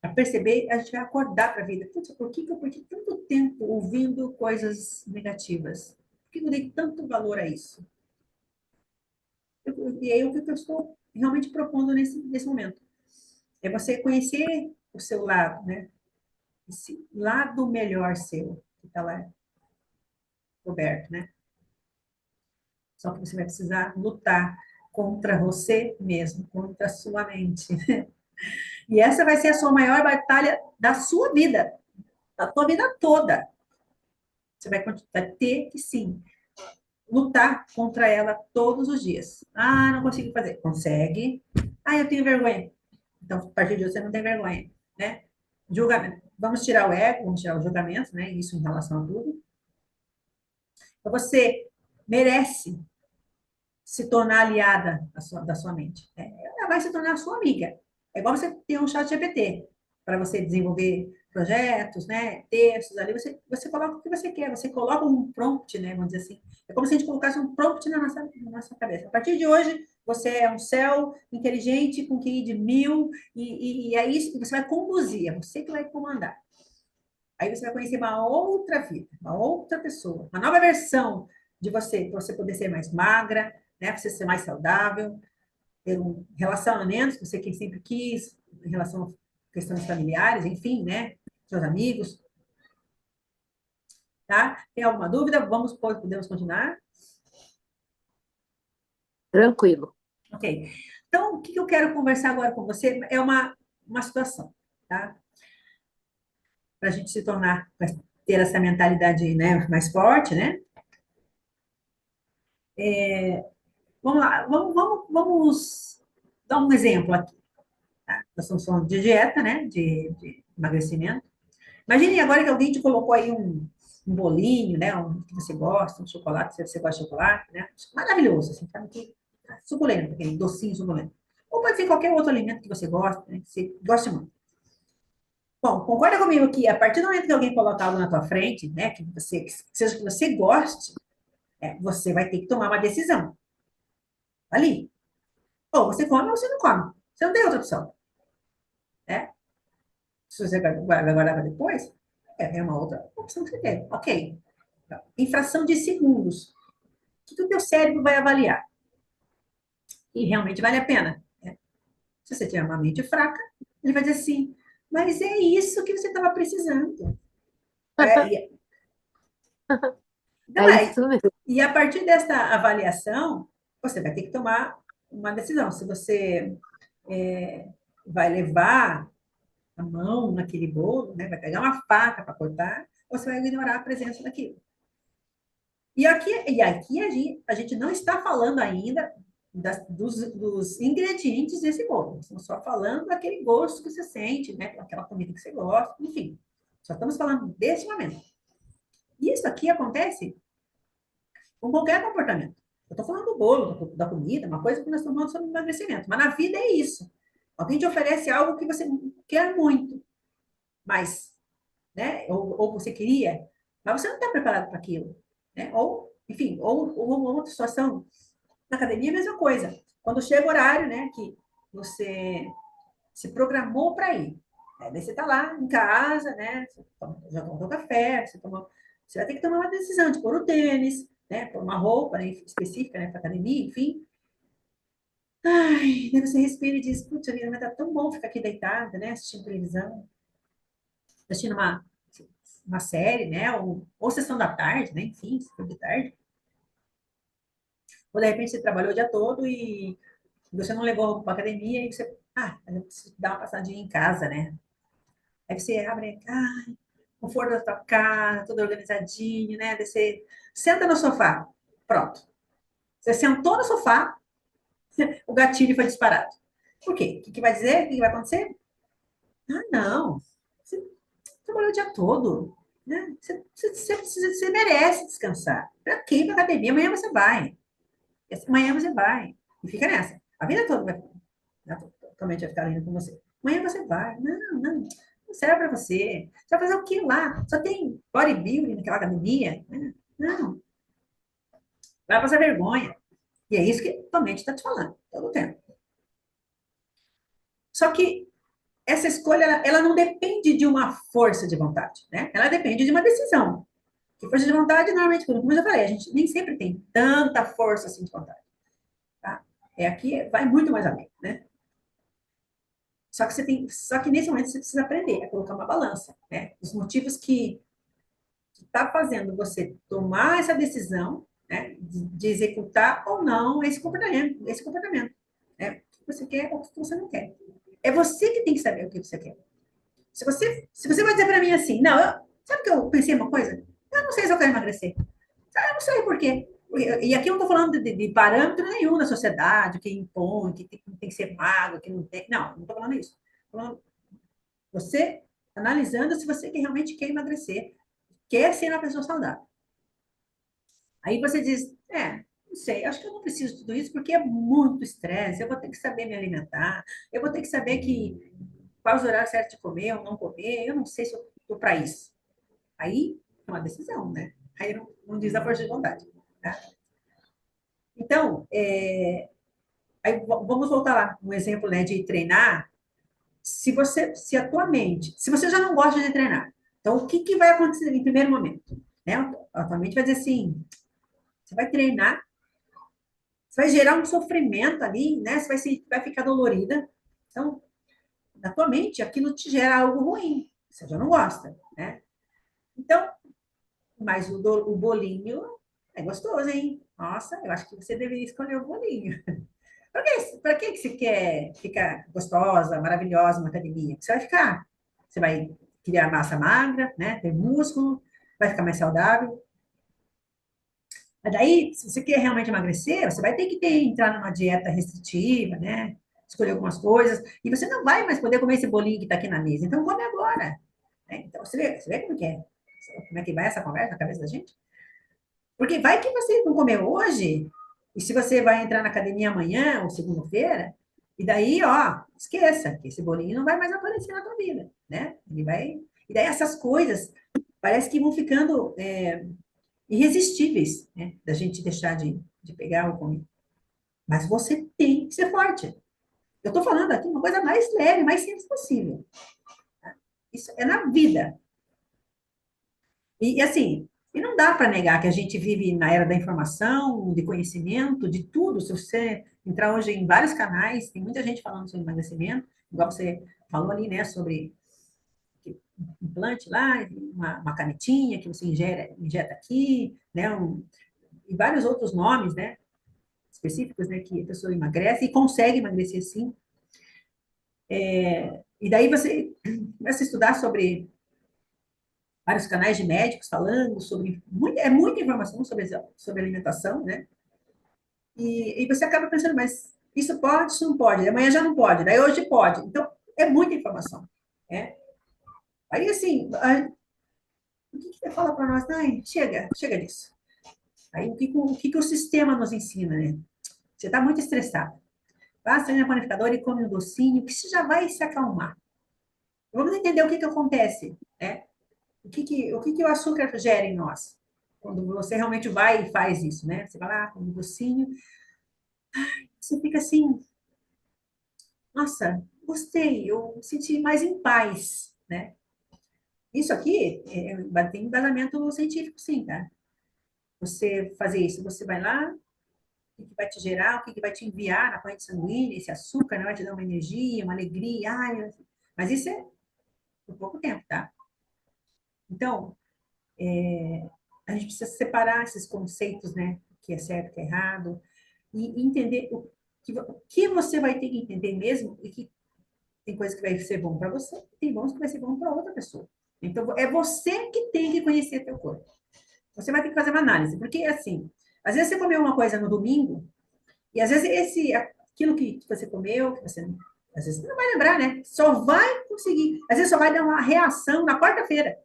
a perceber, a gente vai acordar para a vida. Putz, por que eu perdi tanto tempo ouvindo coisas negativas? Por que eu dei tanto valor a isso? E aí, o que eu estou realmente propondo nesse momento? É você conhecer o seu lado, né? Esse lado melhor seu, que está lá coberto, né? Só que você vai precisar lutar contra você mesmo, contra a sua mente. E essa vai ser a sua maior batalha da sua vida, da sua vida toda. Você vai ter que, sim, lutar contra ela todos os dias. Ah, não consigo fazer. Consegue. Ah, eu tenho vergonha. Então, a partir de hoje, você não tem vergonha, né? Julgamento. Vamos tirar o ego, vamos tirar o julgamento, né? Isso em relação a tudo. Então, você merece se tornar aliada da sua mente. Ela vai se tornar a sua amiga. É igual você ter um chat GPT para você desenvolver projetos, né, textos ali, você coloca o que você quer, você coloca um prompt, né, vamos dizer assim. É como se a gente colocasse um prompt na nossa cabeça. A partir de hoje, você é um céu inteligente com QI de 1000 e é isso que você vai conduzir, é você que vai comandar. Aí você vai conhecer uma outra vida, uma outra pessoa, uma nova versão de você, para você poder ser mais magra, né, para você ser mais saudável, ter um relacionamento que você quem sempre quis, em relação a questões familiares, enfim, né, seus amigos, tá? Tem alguma dúvida? Podemos continuar? Tranquilo. Ok. Então, o que eu quero conversar agora com você é uma situação, tá? Para a gente se tornar, ter essa mentalidade, né, mais forte, né? Vamos lá, vamos dar um exemplo aqui. Tá? Nós estamos falando de dieta, né? De emagrecimento. Imagine agora que alguém te colocou aí um bolinho, né? Um que você gosta, um chocolate, se você gosta de chocolate, né? Maravilhoso, assim, sabe? Que, suculento, aquele docinho suculento. Ou pode ser qualquer outro alimento que você gosta, né? Que você gosta muito. Bom, concorda comigo que a partir do momento que alguém coloca algo na tua frente, né? Que seja que você goste, você vai ter que tomar uma decisão ali. Ou você come ou você não come. Você não tem outra opção, né? Se você vai guardar para depois, é uma outra opção que você tem. Ok. Então, em fração de segundos, o que o teu cérebro vai avaliar? E realmente vale a pena, né? Se você tiver uma mente fraca, ele vai dizer assim, mas é isso que você estava precisando. É, não É é. isso mesmo. E a partir dessa avaliação, você vai ter que tomar uma decisão. Se você vai levar a mão naquele bolo, né? Vai pegar uma faca para cortar, ou você vai ignorar a presença daquilo. E aqui a gente não está falando ainda dos ingredientes desse bolo. Estamos só falando daquele gosto que você sente, né? Aquela comida que você gosta, enfim. Só estamos falando desse momento. Isso aqui acontece com qualquer comportamento. Eu estou falando do bolo, da comida, uma coisa que nós estamos falando sobre emagrecimento. Mas na vida é isso. Alguém te oferece algo que você quer muito, mas, né? Ou você queria, mas você não está preparado para aquilo, né? Ou, enfim, ou uma outra situação. Na academia, a mesma coisa. Quando chega o horário, né, que você se programou para ir, né, daí você está lá em casa, né, já tomou café, você vai ter que tomar uma decisão de pôr o tênis, né, pôr uma roupa, né, específica, né, para academia, enfim. Ai, daí você respira e diz, putz, a vida vai estar tão bom ficar aqui deitada, né, assistindo televisão, assistindo uma série, né, ou sessão da tarde, né, enfim, se for de tarde. Ou de repente você trabalhou o dia todo e você não levou para academia e você, eu preciso dar uma passadinha em casa, né? Aí você abre, o conforto da tua casa, tudo organizadinho, né? Daí você senta no sofá, pronto. Você sentou no sofá, o gatilho foi disparado. Por quê? O que vai dizer? O que vai acontecer? Ah, não. Você trabalhou o dia todo, né? Você merece descansar. Para quê? Para academia? Amanhã você vai. Amanhã você vai. E fica nessa. A vida toda vai, né? Totalmente vai ficar lindo com você. Amanhã você vai. Não serve para você. Você vai fazer o que lá? Só tem bodybuilding naquela academia? Não, vai passar vergonha. E é isso que a tua mente está te falando todo o tempo. Só que essa escolha, ela não depende de uma força de vontade, né? Ela depende de uma decisão. Que força de vontade, normalmente, como eu já falei, a gente nem sempre tem tanta força assim de vontade, tá? Aqui vai muito mais além, né? Só que nesse momento você precisa aprender a colocar uma balança, né? Os motivos que está fazendo você tomar essa decisão, né, de executar ou não esse comportamento, né? O que você quer ou o que você não quer. É você que tem que saber o que você quer. Se você vai dizer para mim assim, não, sabe que eu pensei uma coisa? Eu não sei se eu quero emagrecer. Eu não sei por quê. E aqui eu não estou falando de parâmetro nenhum da sociedade, que impõe, que tem que ser magro, que não tem. Não estou falando isso. Estou falando você analisando se você realmente quer emagrecer, quer ser uma pessoa saudável. Aí você diz, não sei, acho que eu não preciso de tudo isso porque é muito estresse, eu vou ter que saber me alimentar, eu vou ter que saber quais os horários certos de comer ou não comer, eu não sei se eu estou para isso. Aí é uma decisão, né? Aí não diz a força de vontade. Tá? Então, aí vamos voltar lá, um exemplo, né, de treinar. Se a tua mente, se você já não gosta de treinar, então o que, que vai acontecer em primeiro momento? Né? A tua mente vai dizer assim, você vai treinar, você vai gerar um sofrimento ali, né? Vai ficar dolorida. Então, na tua mente, aquilo te gera algo ruim. Você já não gosta, né? Então, mas o bolinho é gostoso, hein? Nossa, eu acho que você deveria escolher o bolinho. Para que você quer ficar gostosa, maravilhosa na academia? Você vai ficar. Você vai criar massa magra, né? Ter músculo, vai ficar mais saudável. Mas daí, se você quer realmente emagrecer, você vai ter que entrar numa dieta restritiva, né? Escolher algumas coisas. E você não vai mais poder comer esse bolinho que está aqui na mesa. Então, come agora. Né? Então, você vê como que é? Como é que vai essa conversa na cabeça da gente? Porque vai que você não comeu hoje, e se você vai entrar na academia amanhã ou segunda-feira, e daí, ó, esqueça que esse bolinho não vai mais aparecer na tua vida, né? Ele vai. E daí essas coisas parece que vão ficando irresistíveis, né? Da gente deixar de pegar ou comer. Mas você tem que ser forte. Eu estou falando aqui uma coisa mais leve, mais simples possível. Tá? Isso é na vida. E assim, e não dá para negar que a gente vive na era da informação, de conhecimento, de tudo. Se você entrar hoje em vários canais, tem muita gente falando sobre emagrecimento, igual você falou ali, né, sobre implante lá, uma canetinha que você injeta aqui, né, e vários outros nomes, né, específicos, né, que a pessoa emagrece e consegue emagrecer sim. E daí você começa a estudar sobre vários canais de médicos falando sobre muita informação sobre alimentação, né? E você acaba pensando, mas isso pode, isso não pode, amanhã já não pode, daí hoje pode. Então, é muita informação. Né? Aí, assim, o que você fala para nós? Ai, chega disso. Aí, o que o sistema nos ensina, né? Você está muito estressado. Basta ir na panificadora e come um docinho, que você já vai se acalmar. Vamos entender o que acontece, né? O que o açúcar gera em nós? Quando você realmente vai e faz isso, né? Você vai lá, come um docinho, você fica assim, nossa, gostei, eu me senti mais em paz, né? Isso aqui tem embasamento científico, sim, tá? Você fazer isso, você vai lá, o que vai te gerar, o que vai te enviar na corrente sanguínea, esse açúcar, né? Vai te dar uma energia, uma alegria, mas isso é por pouco tempo, tá? Então, a gente precisa separar esses conceitos, né? O que é certo, o que é errado, e entender o que você vai ter que entender mesmo e que tem coisa que vai ser bom para você, tem bons que vai ser bom para outra pessoa. Então, é você que tem que conhecer teu corpo. Você vai ter que fazer uma análise, porque assim, às vezes você comeu uma coisa no domingo, e às vezes aquilo que você comeu, que você às vezes você não vai lembrar, né? Só vai conseguir, às vezes só vai dar uma reação na quarta-feira.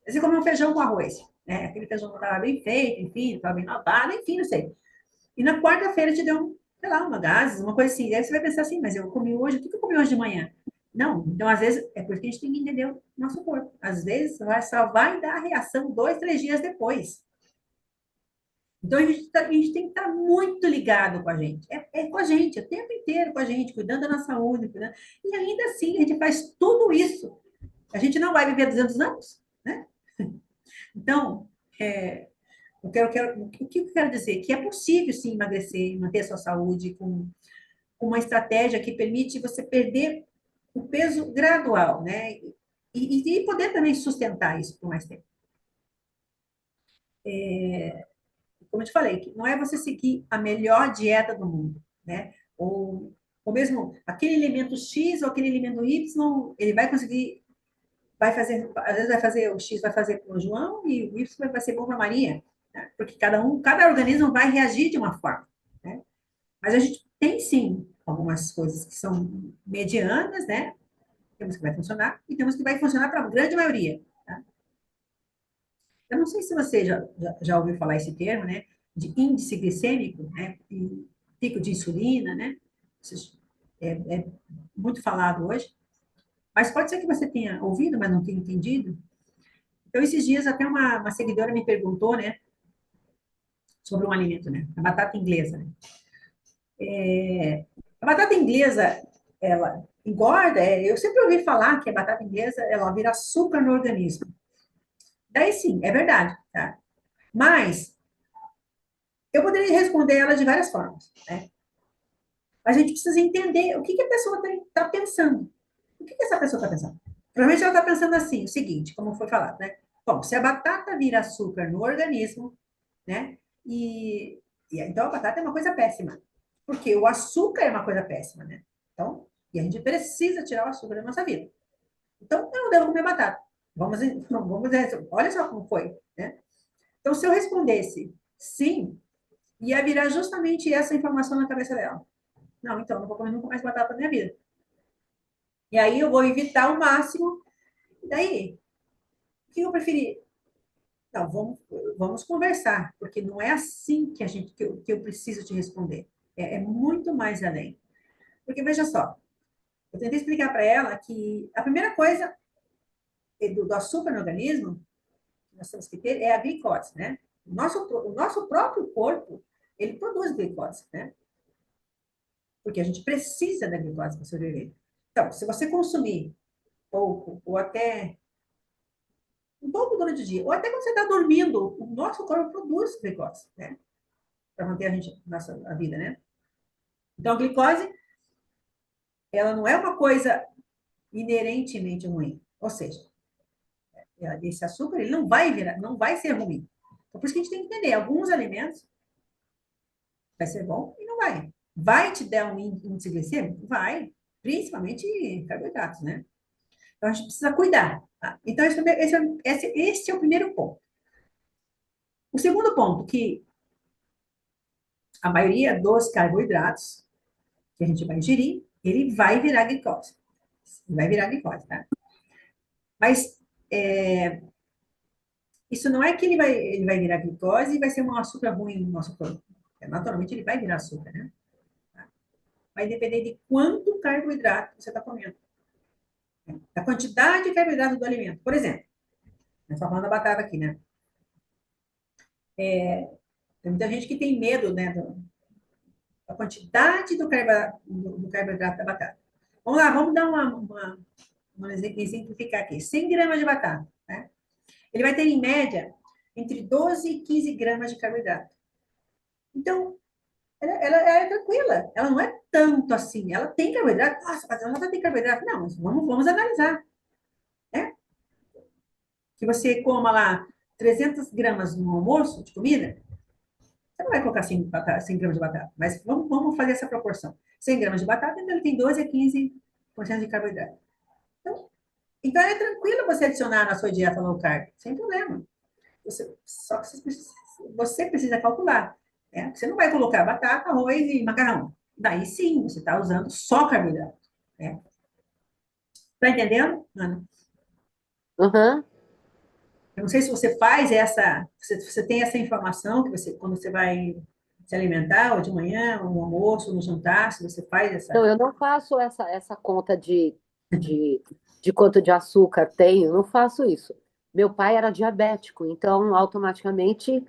Às vezes você comeu um feijão com arroz, né? Aquele feijão que estava bem feito, enfim, estava bem lavado, enfim, não sei. E na quarta-feira te deu, sei lá, uma gases, uma coisa assim. Aí você vai pensar assim, mas eu comi hoje, o que eu comi hoje de manhã? Não, então às vezes é porque a gente tem que entender o nosso corpo. Às vezes só vai dar a reação 2, 3 dias depois. Então a gente tem que estar muito ligado com a gente. É com a gente, o tempo inteiro com a gente, cuidando da nossa saúde. Cuidando... E ainda assim a gente faz tudo isso. A gente não vai viver 200 anos, né? Então, o que eu quero dizer? Que é possível sim emagrecer, manter a sua saúde com uma estratégia que permite você perder. o peso gradual, né? E poder também sustentar isso por mais tempo. Como eu te falei, que não é você seguir a melhor dieta do mundo, né? Ou mesmo aquele elemento X ou aquele elemento Y, ele vai conseguir, vai fazer, às vezes vai fazer, o X vai fazer com o João e o Y vai ser bom para a Maria, né? Porque cada organismo vai reagir de uma forma, né? Mas a gente tem sim algumas coisas que são medianas, né? Temos que vai funcionar e temos que vai funcionar para a grande maioria. Tá? Eu não sei se você já ouviu falar esse termo, né? De índice glicêmico, né? E pico de insulina, né? É muito falado hoje. Mas pode ser que você tenha ouvido, mas não tenha entendido. Então, esses dias, até uma seguidora me perguntou, né? Sobre um alimento, né? A batata inglesa, né? A batata inglesa, ela engorda. Eu sempre ouvi falar que a batata inglesa, ela vira açúcar no organismo. Daí sim, é verdade, tá? Mas eu poderia responder ela de várias formas, né? A gente precisa entender o que que a pessoa está pensando. O que que essa pessoa está pensando? Provavelmente ela está pensando assim, o seguinte, como foi falado, né? Bom, se a batata vira açúcar no organismo, né? Então a batata é uma coisa péssima. Porque o açúcar é uma coisa péssima, né? Então, e a gente precisa tirar o açúcar da nossa vida. Então, eu não devo comer batata. Olha só como foi, né? Então, se eu respondesse sim, ia virar justamente essa informação na cabeça dela. Não, então, não vou comer nunca mais batata na minha vida. E aí eu vou evitar ao máximo. E daí, o que eu preferi? Não, vamos conversar, porque não é assim que eu preciso te responder. É muito mais além. Porque veja só, eu tentei explicar para ela que a primeira coisa do açúcar no organismo que nós temos que ter é a glicose, né? O nosso próprio corpo, ele produz glicose, né? Porque a gente precisa da glicose para sobreviver. Então, se você consumir pouco, ou até um pouco durante o dia, ou até quando você está dormindo, o nosso corpo produz glicose, né? Para manter a vida, né? Então, a glicose, ela não é uma coisa inerentemente ruim. Ou seja, esse açúcar, ele não vai ser ruim. Então, por isso que a gente tem que entender, alguns alimentos vai ser bom e não vai. Vai te dar um índice glicêmico? Vai. Principalmente carboidratos, né? Então, a gente precisa cuidar. Tá? Então, esse é o primeiro ponto. O segundo ponto, que a maioria dos carboidratos que a gente vai ingerir, ele vai virar glicose. Vai virar glicose, tá? Mas isso não é que ele vai virar glicose e vai ser um açúcar ruim no nosso corpo. Naturalmente, ele vai virar açúcar, né? Vai depender de quanto carboidrato você está comendo. Da quantidade de carboidrato do alimento. Por exemplo, nós estamos falando da batata aqui, né? Tem muita gente que tem medo, né, da quantidade do carboidrato da batata. Vamos lá, vamos dar exemplificar aqui. 100 gramas de batata, né? Ele vai ter, em média, entre 12 e 15 gramas de carboidrato. Então, ela é tranquila. Ela não é tanto assim. Ela tem carboidrato. Nossa, mas ela não tem carboidrato. Não, mas vamos analisar, né? Que você coma lá 300 gramas no almoço de comida, você não vai colocar 100 gramas de batata, mas vamos fazer essa proporção. 100 gramas de batata, então ele tem 12 a 15% de carboidrato. Então é tranquilo você adicionar na sua dieta low carb, sem problema. Só que você precisa calcular. Né? Você não vai colocar batata, arroz e macarrão. Daí sim, você está usando só carboidrato. Né? Tá entendendo, Ana? Uhum. Eu não sei se você faz você tem essa informação que quando você vai se alimentar, ou de manhã, ou no almoço, ou no jantar, se você faz Não, essa. eu não faço essa conta de, de quanto de açúcar tem, eu não faço isso. Meu pai era diabético, então automaticamente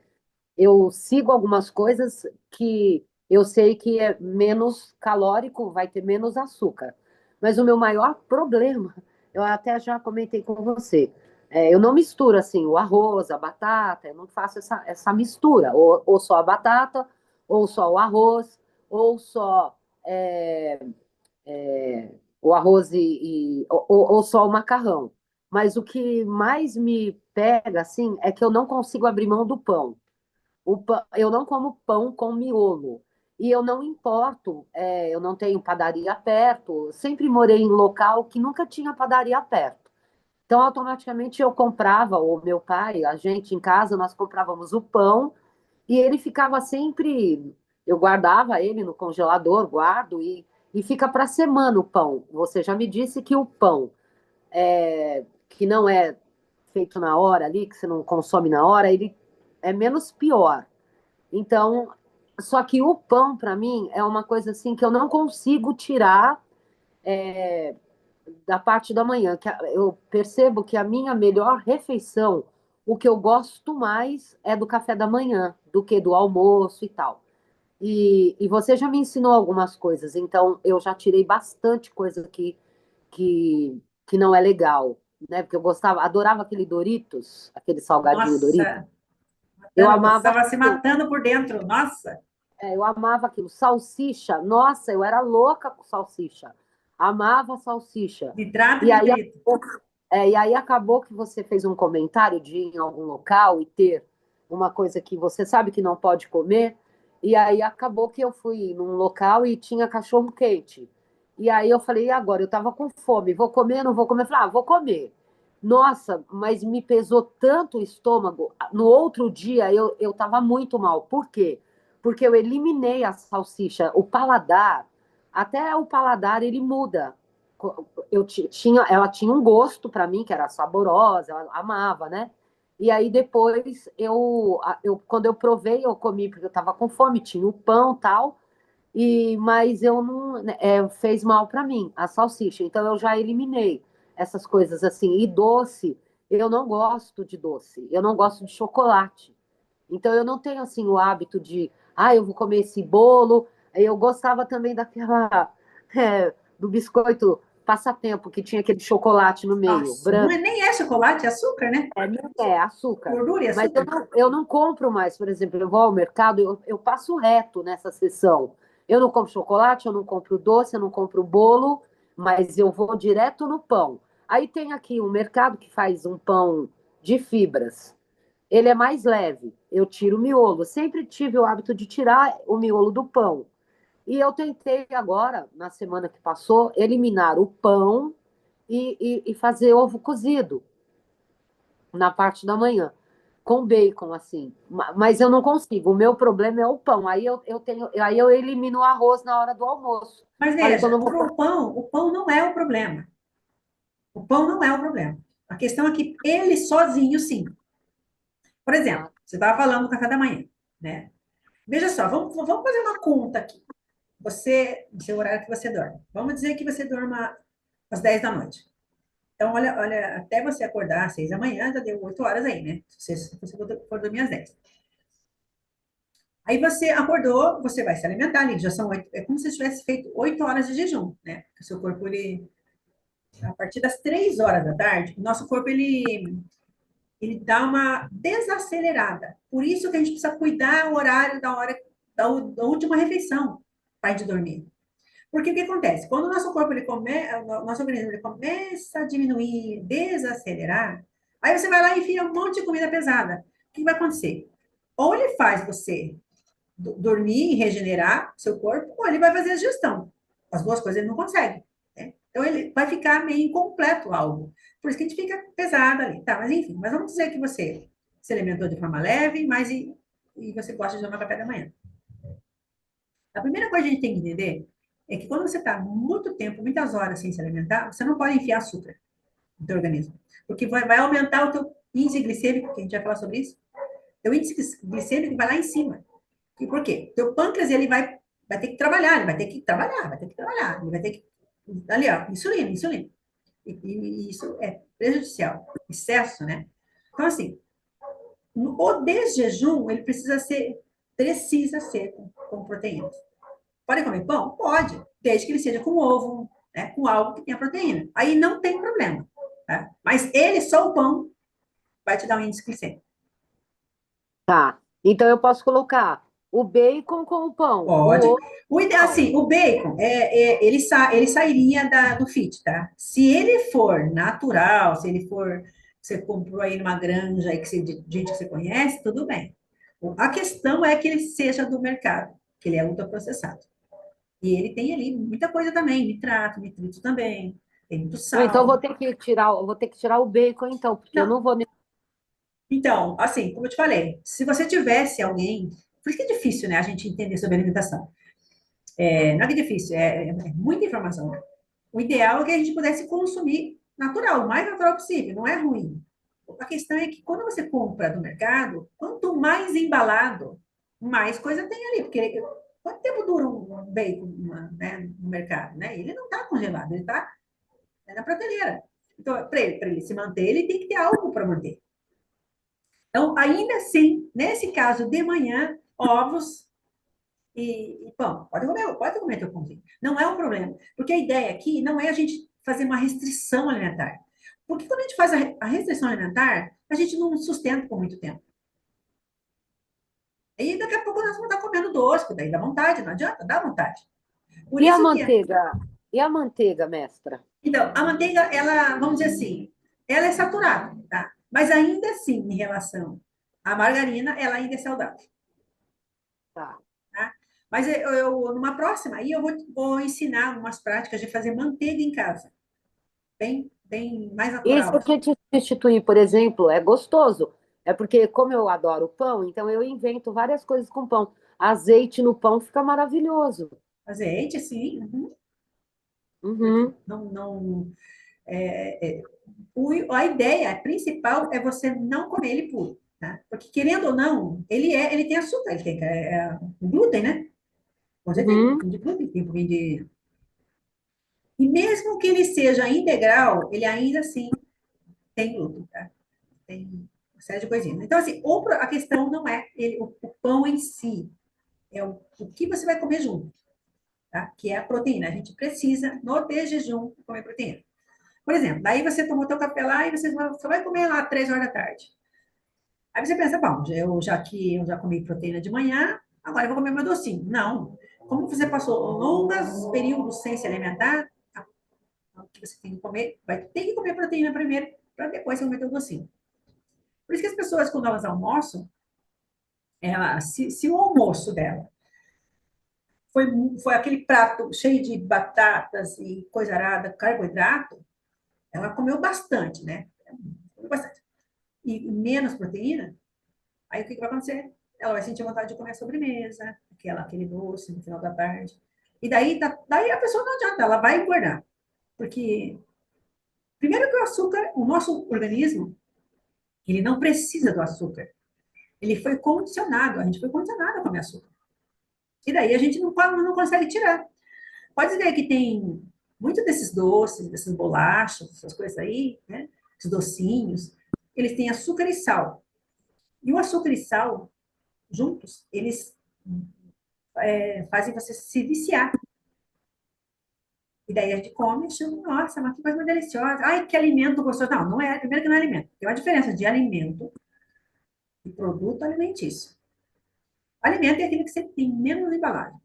eu sigo algumas coisas que eu sei que é menos calórico, vai ter menos açúcar. Mas o meu maior problema, eu até já comentei com você, eu não misturo assim o arroz, a batata, eu não faço essa mistura, ou só a batata, ou só o arroz, ou só é, o arroz ou só o macarrão. Mas o que mais me pega, assim, é que eu não consigo abrir mão do pão. Eu não como pão com miolo. E eu não importo, eu não tenho padaria perto. Sempre morei em local que nunca tinha padaria perto. Então, automaticamente eu comprava, ou meu pai, a gente em casa, nós comprávamos o pão e ele ficava sempre. Eu guardava ele no congelador, guardo, e fica para semana o pão. Você já me disse que o pão que não é feito na hora ali, que você não consome na hora, ele é menos pior. Então, só que o pão, para mim, é uma coisa assim que eu não consigo tirar da parte da manhã. Eu percebo que a minha melhor refeição, o que eu gosto mais é do café da manhã, do que do almoço e tal. E você já me ensinou algumas coisas, então eu já tirei bastante coisa que não é legal, né? Porque eu gostava, adorava aquele Doritos, aquele salgadinho Doritos. Nossa, Eu matando, você amava estava se aquilo. matando por dentro. Nossa, Eu amava aquilo. Salsicha, nossa, eu era louca com salsicha. Amava salsicha. nitrato E de aí, frito. e aí acabou que você fez um comentário de ir em algum local e ter uma coisa que você sabe que não pode comer. E aí acabou que eu fui num local e tinha cachorro quente. E aí eu falei, e agora? Eu tava com fome, vou comer, não vou comer? Eu falei, vou comer. Nossa, mas me pesou tanto o estômago. No outro dia eu tava muito mal. Por quê? Porque eu eliminei a salsicha, o paladar, até o paladar ele muda. Ela tinha um gosto para mim que era saborosa, eu amava, né? E aí depois quando eu provei, eu comi porque eu estava com fome, tinha o pão tal, mas eu não fez mal para mim a salsicha. Então eu já eliminei essas coisas assim. E doce, eu não gosto de doce, eu não gosto de chocolate. Então eu não tenho assim o hábito de, eu vou comer esse bolo. Eu gostava também daquela do biscoito passatempo que tinha aquele chocolate no meio, Nossa, não branco, é, nem é chocolate, é açúcar, né? não é açúcar. Gordura e Mas açúcar. eu não compro mais, por exemplo, eu vou ao mercado, eu passo reto nessa seção. Eu não compro chocolate, eu não compro doce, eu não compro bolo, mas eu vou direto no pão. Aí tem aqui um mercado que faz um pão de fibras. Ele é mais leve. Eu tiro o miolo. Sempre tive o hábito de tirar o miolo do pão. E eu tentei agora, na semana que passou, eliminar o pão e fazer ovo cozido na parte da manhã, com bacon, assim. Mas eu não consigo. O meu problema é o pão. Aí eu elimino o arroz na hora do almoço. Mas Falei que eu veja, não vou. o pão não é o problema. O pão não é o problema. A questão é que ele sozinho, sim. Por exemplo, Ah, você estava falando do café da manhã, né? Veja só, vamos fazer uma conta aqui. Você, no seu horário que você dorme. Vamos dizer que você dorma às 10 da noite. Então, olha, até você acordar às 6 da manhã, já deu 8 horas aí, né? Se você for dormir às 10. Aí você acordou, você vai se alimentar ali, já são 8, é como se você tivesse feito 8 horas de jejum, né? Porque o seu corpo, ele, a partir das 3 horas da tarde, o nosso corpo, ele dá uma desacelerada. Por isso que a gente precisa cuidar o horário da última refeição para de dormir. Porque o que acontece? Quando o nosso corpo, o nosso organismo, ele começa a diminuir, desacelerar, aí você vai lá e enfia um monte de comida pesada. O que vai acontecer? Ou ele faz você dormir e regenerar seu corpo, ou ele vai fazer a digestão. As duas coisas ele não consegue. Né? Então ele vai ficar meio incompleto algo. Por isso que a gente fica pesado ali. Tá, mas enfim, mas vamos dizer que você se alimentou de forma leve, e você gosta de tomar café da manhã. A primeira coisa que a gente tem que entender é que quando você está muito tempo, muitas horas sem se alimentar, você não pode enfiar açúcar no teu organismo. Porque vai aumentar o teu índice glicêmico, que a gente vai falar sobre isso. Teu índice glicêmico vai lá em cima. E por quê? Teu pâncreas, ele vai ter que trabalhar, ele vai ter que trabalhar, vai ter que trabalhar, ele vai ter que... Ali, ó, insulina, insulina. E isso é prejudicial. Excesso, né? Então, assim, o desjejum, ele precisa ser com proteínas. Pode comer pão? Pode, desde que ele seja com ovo, né, com algo que tenha proteína. Aí não tem problema. Tá? Mas ele, só o pão, vai te dar um índice glicêmico. tá. Então eu posso colocar. o bacon com o pão, o Pode. ovo O com o ideal, pão. assim, o bacon, ele sairia do fit, tá? Se ele for natural, se ele for, você comprou aí numa granja aí de gente que você conhece, tudo bem. A questão é que ele seja do mercado, que ele é ultraprocessado. E ele tem ali muita coisa também, nitrato, nitrito também, tem muito Não, então sal. eu vou ter que tirar o bacon então, porque eu Não, não vou. então, assim, como eu te falei, se você tivesse alguém, por isso que é difícil, né, a gente entender sobre alimentação. Não é que é difícil, é muita informação. O ideal é que a gente pudesse consumir natural, o mais natural possível, não é ruim. A questão é que quando você compra do mercado, quanto mais embalado, mais coisa tem ali. Porque quanto tempo dura um bacon né, no mercado? Né? Ele não está congelado, ele está na prateleira. Então, para ele se manter, ele tem que ter algo para manter. Então, ainda assim, nesse caso de manhã, ovos e pão. Pode comer teu pãozinho. Não é um problema. Porque a ideia aqui não é a gente fazer uma restrição alimentar. Porque quando a gente faz a restrição alimentar, a gente não sustenta por muito tempo. E daqui a pouco nós vamos estar comendo doce, porque daí dá vontade, não adianta, dá vontade. Por E a isso que é. manteiga? E a manteiga, mestra? Então, a manteiga, ela, vamos dizer assim, ela é saturada, tá? Mas ainda assim, em relação à margarina, ela ainda é saudável. Tá. Tá? Mas numa próxima, aí eu vou ensinar umas práticas de fazer manteiga em casa, bem mais E se natural. eu te substituir, por exemplo, é gostoso. É porque, como eu adoro pão, então eu invento várias coisas com pão. Azeite no pão fica maravilhoso. Azeite, sim. Uhum. Uhum, Não, não, a ideia principal é você não comer ele puro, tá? Porque querendo ou não, ele tem açúcar, ele tem glúten, né? Você tem um uhum. pouquinho de glúten, tem um pouquinho de. E mesmo que ele seja integral, ele ainda assim tem glúten, tá? Tem uma série de coisinhas. Então, assim, a questão não é o pão em si, é o que você vai comer junto, tá? Que é a proteína. A gente precisa, no de jejum, comer proteína. Por exemplo, daí você tomou teu café lá e você só vai comer lá 3 horas da tarde. Aí você pensa, bom, eu já comi proteína de manhã, agora eu vou comer meu docinho. Não. Como você passou longos períodos sem se alimentar, o que você tem que comer, vai ter que comer proteína primeiro, para depois você comer teu docinho. Por isso que as pessoas, quando elas almoçam, se o almoço dela foi, foi aquele prato cheio de batatas e coisa arada, carboidrato, ela comeu bastante, né? Comeu bastante. E menos proteína, aí o que vai acontecer? Ela vai sentir vontade de comer a sobremesa, aquele doce no final da tarde. E daí a pessoa não adianta, ela vai engordar. Porque, primeiro que o açúcar, o nosso organismo, ele não precisa do açúcar. Ele foi condicionado, a gente foi condicionado a comer açúcar. E daí a gente não consegue tirar. Pode ver que tem muitos desses doces, dessas bolachas, essas coisas aí, né? Esses docinhos, eles têm açúcar e sal. E o açúcar e sal, juntos, eles fazem você se viciar. E daí a gente come e chama, nossa, mas que coisa mais deliciosa. Ai, que alimento gostoso. Não, não é, primeiro que não é alimento. Tem uma diferença de alimento e produto alimentício. Alimento é aquele que você tem menos embalagem.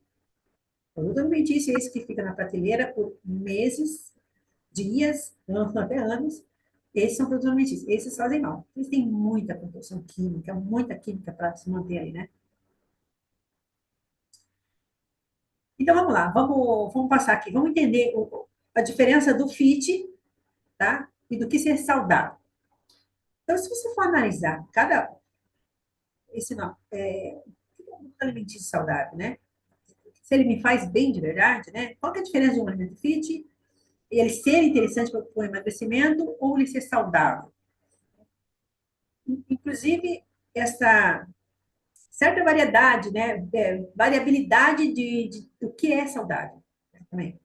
Produto alimentício é esse que fica na prateleira por meses, dias, até anos. Esses são produtos alimentícios. Esses fazem mal. Eles têm muita composição química, muita química para se manter aí, né? Então vamos lá, vamos passar aqui, vamos entender a diferença do fit, tá? E do que ser saudável. Então, se você for analisar esse não, um alimentício saudável, né? Se ele me faz bem de verdade, né? Qual que é a diferença de um alimento fit, ele ser interessante para o emagrecimento ou ele ser saudável? Inclusive, essa certa variedade, né? Variabilidade do que é saudável, né, também.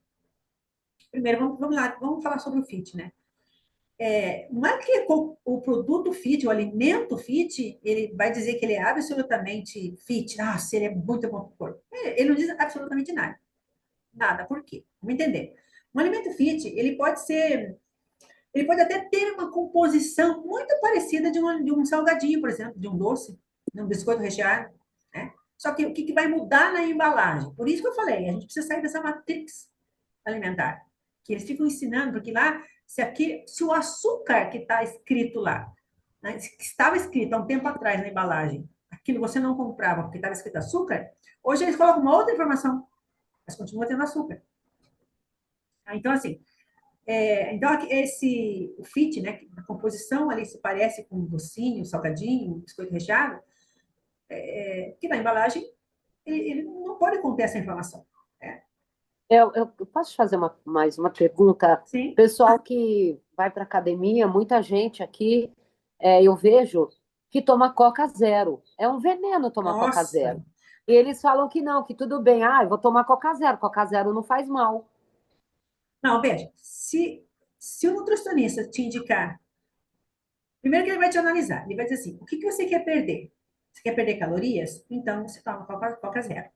Primeiro, vamos lá, vamos falar sobre o fit, né? Não é que o produto fit, o alimento fit, ele vai dizer que ele é absolutamente fit. Ah, se ele é muito bom para o corpo. Ele não diz absolutamente nada. Nada. Por quê? Vamos entender. Um alimento fit, ele pode até ter uma composição muito parecida de um salgadinho, por exemplo, de um doce, de um biscoito recheado, né? Só que o que vai mudar na embalagem? Por isso que eu falei, a gente precisa sair dessa matrix alimentar, que eles ficam ensinando, porque lá, se o açúcar que está escrito lá, né, que estava escrito há um tempo atrás na embalagem, aquilo você não comprava porque estava escrito açúcar, hoje eles colocam uma outra informação, mas continua tendo açúcar. Então, assim, então o fit, né, a composição ali se parece com um docinho, um salgadinho, um biscoito recheado, que na embalagem ele não pode conter essa informação. É. Eu posso te fazer mais uma pergunta? Sim. Pessoal que vai para academia, muita gente aqui, eu vejo que toma Coca Zero. É um veneno tomar Coca Nossa. Zero. E eles falam que não, que tudo bem. Ah, eu vou tomar Coca Zero. Coca Zero não faz mal. Não, veja, se o nutricionista te indicar, primeiro que ele vai te analisar, ele vai dizer assim, o que você quer perder? Você quer perder calorias? Então, você toma Coca Zero.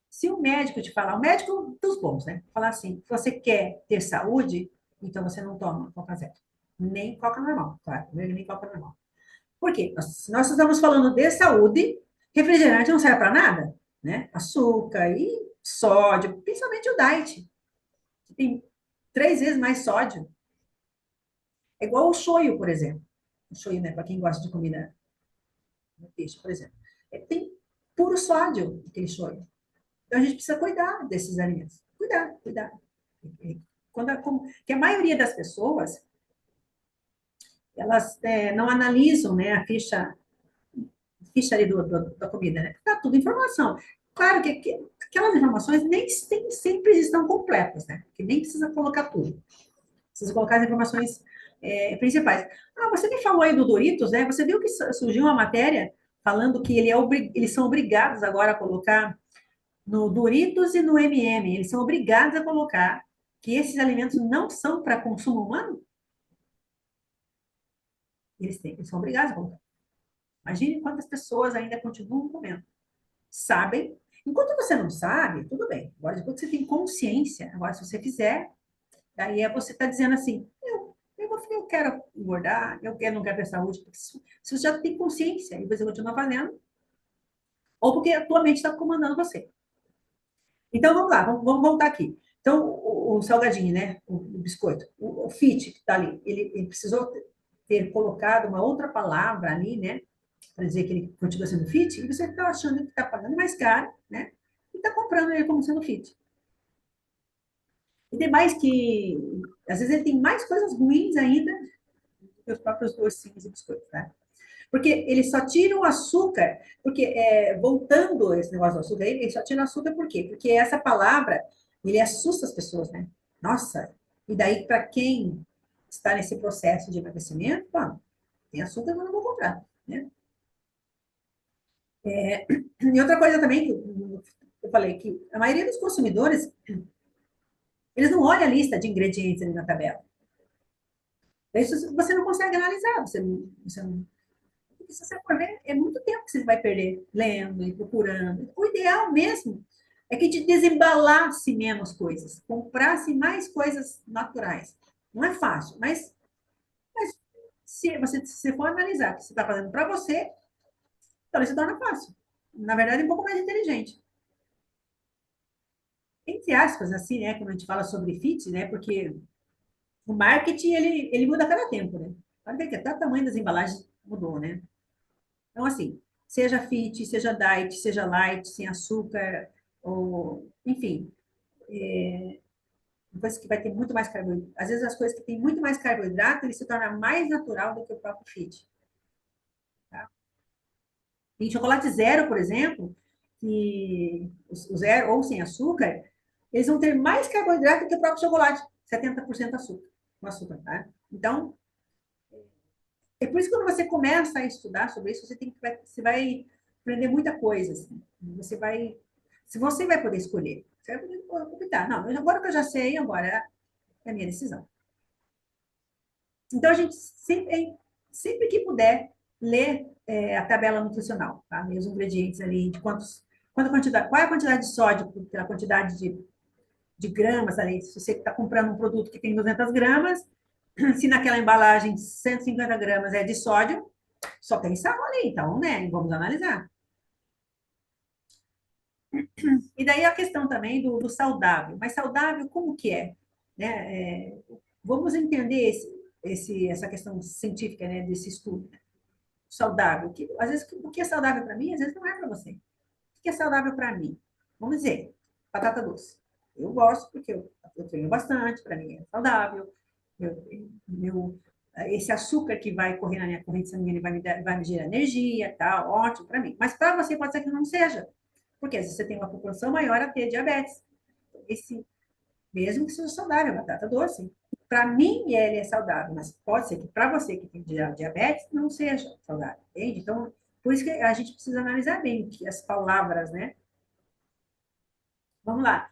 Se o médico te falar, o médico dos bons, né? Falar assim, se você quer ter saúde, então você não toma Coca Zero. Nem Coca normal, claro, nem Coca normal. Por quê? Se nós estamos falando de saúde, refrigerante não serve para nada, né? Açúcar e sódio, principalmente o diet, que tem 3 vezes mais sódio. É igual o shoyu, por exemplo. O shoyu, né? Para quem gosta de comida no peixe, por exemplo. Tem puro sódio, aquele shoyu. Então, a gente precisa cuidar desses alimentos. Cuidar, cuidar. Que a maioria das pessoas, elas não analisam, né, a ficha ali da comida, né? Tá tudo informação. Claro que aquelas informações nem sempre estão completas, né? Que nem precisa colocar tudo. Precisa colocar as informações principais. Ah, você me falou aí do Doritos, né? Você viu que surgiu uma matéria falando que eles são obrigados agora a colocar no Doritos e no MM, eles são obrigados a colocar que esses alimentos não são para consumo humano? Eles são obrigados a colocar. Imagine quantas pessoas ainda continuam comendo. Sabem. Enquanto você não sabe, tudo bem. Agora, depois que você tem consciência, agora, se você fizer, daí você está dizendo assim, eu quero engordar, não quero ter saúde, porque se você já tem consciência e você continua fazendo, ou porque a tua mente está comandando você. Então, vamos lá, vamos voltar aqui. Então, o salgadinho, né? O biscoito, o fit que está ali, ele precisou ter colocado uma outra palavra ali, né? Para dizer que ele continua sendo fit, e você está achando que está pagando mais caro, né? E está comprando ele como sendo fit. E tem mais que, às vezes ele tem mais coisas ruins ainda do que os próprios docinhos e biscoitos, tá? Porque eles só tiram o açúcar, porque, voltando esse negócio do açúcar, ele só tira o açúcar por quê? Porque essa palavra, ele assusta as pessoas, né? Nossa, e daí para quem está nesse processo de emagrecimento, pô, tem açúcar, eu não vou comprar, né? E outra coisa também que eu falei, que a maioria dos consumidores, eles não olham a lista de ingredientes ali na tabela. Isso você não consegue analisar, você não. Porque se você for ver, é muito tempo que você vai perder lendo e procurando. O ideal mesmo é que te desembalasse menos coisas, comprasse mais coisas naturais. Não é fácil, mas se for analisar o que você está fazendo para você, talvez se torne fácil. Na verdade, é um pouco mais inteligente. Entre aspas, assim, né, quando a gente fala sobre fit, né, porque o marketing, ele muda a cada tempo, né? Pode ver que até o tamanho das embalagens mudou, né? Então, assim, seja fit, seja diet, seja light, sem açúcar, ou, enfim, coisa que vai ter muito mais carboidrato. Às vezes, as coisas que têm muito mais carboidrato, ele se torna mais natural do que o próprio fit. Tá? Em chocolate zero, por exemplo, que o zero ou sem açúcar, eles vão ter mais carboidrato do que o próprio chocolate, 70% açúcar, com açúcar, tá? Então, é por isso que quando você começa a estudar sobre isso, você vai aprender muita coisa. Assim. Se você vai poder escolher, você vai poder optar. Não, agora que eu já sei, agora é a minha decisão. Então, a gente sempre que puder, ler a tabela nutricional, tá? Ler os ingredientes ali, qual é a quantidade de sódio pela quantidade de gramas ali. Se você está comprando um produto que tem 200 gramas, se naquela embalagem 150 gramas é de sódio, só tem sal ali, então, né? Vamos analisar. E daí a questão também do saudável. Mas saudável, como que é? Né? Vamos entender essa questão científica, né, desse estudo. Saudável. Que, às vezes, o que é saudável para mim, às vezes não é para você. O que é saudável para mim? Vamos dizer, batata doce. Eu gosto porque eu treino bastante, para mim é saudável. Meu, esse açúcar que vai correr na minha corrente sanguínea vai me gerar energia, tá? Ótimo para mim. Mas para você pode ser que não seja. Porque às vezes você tem uma população maior a ter diabetes. Esse, mesmo que seja saudável, batata doce, para mim ele é saudável, mas pode ser que para você que tem diabetes não seja saudável, entende? Então, por isso que a gente precisa analisar bem as palavras, né? Vamos lá.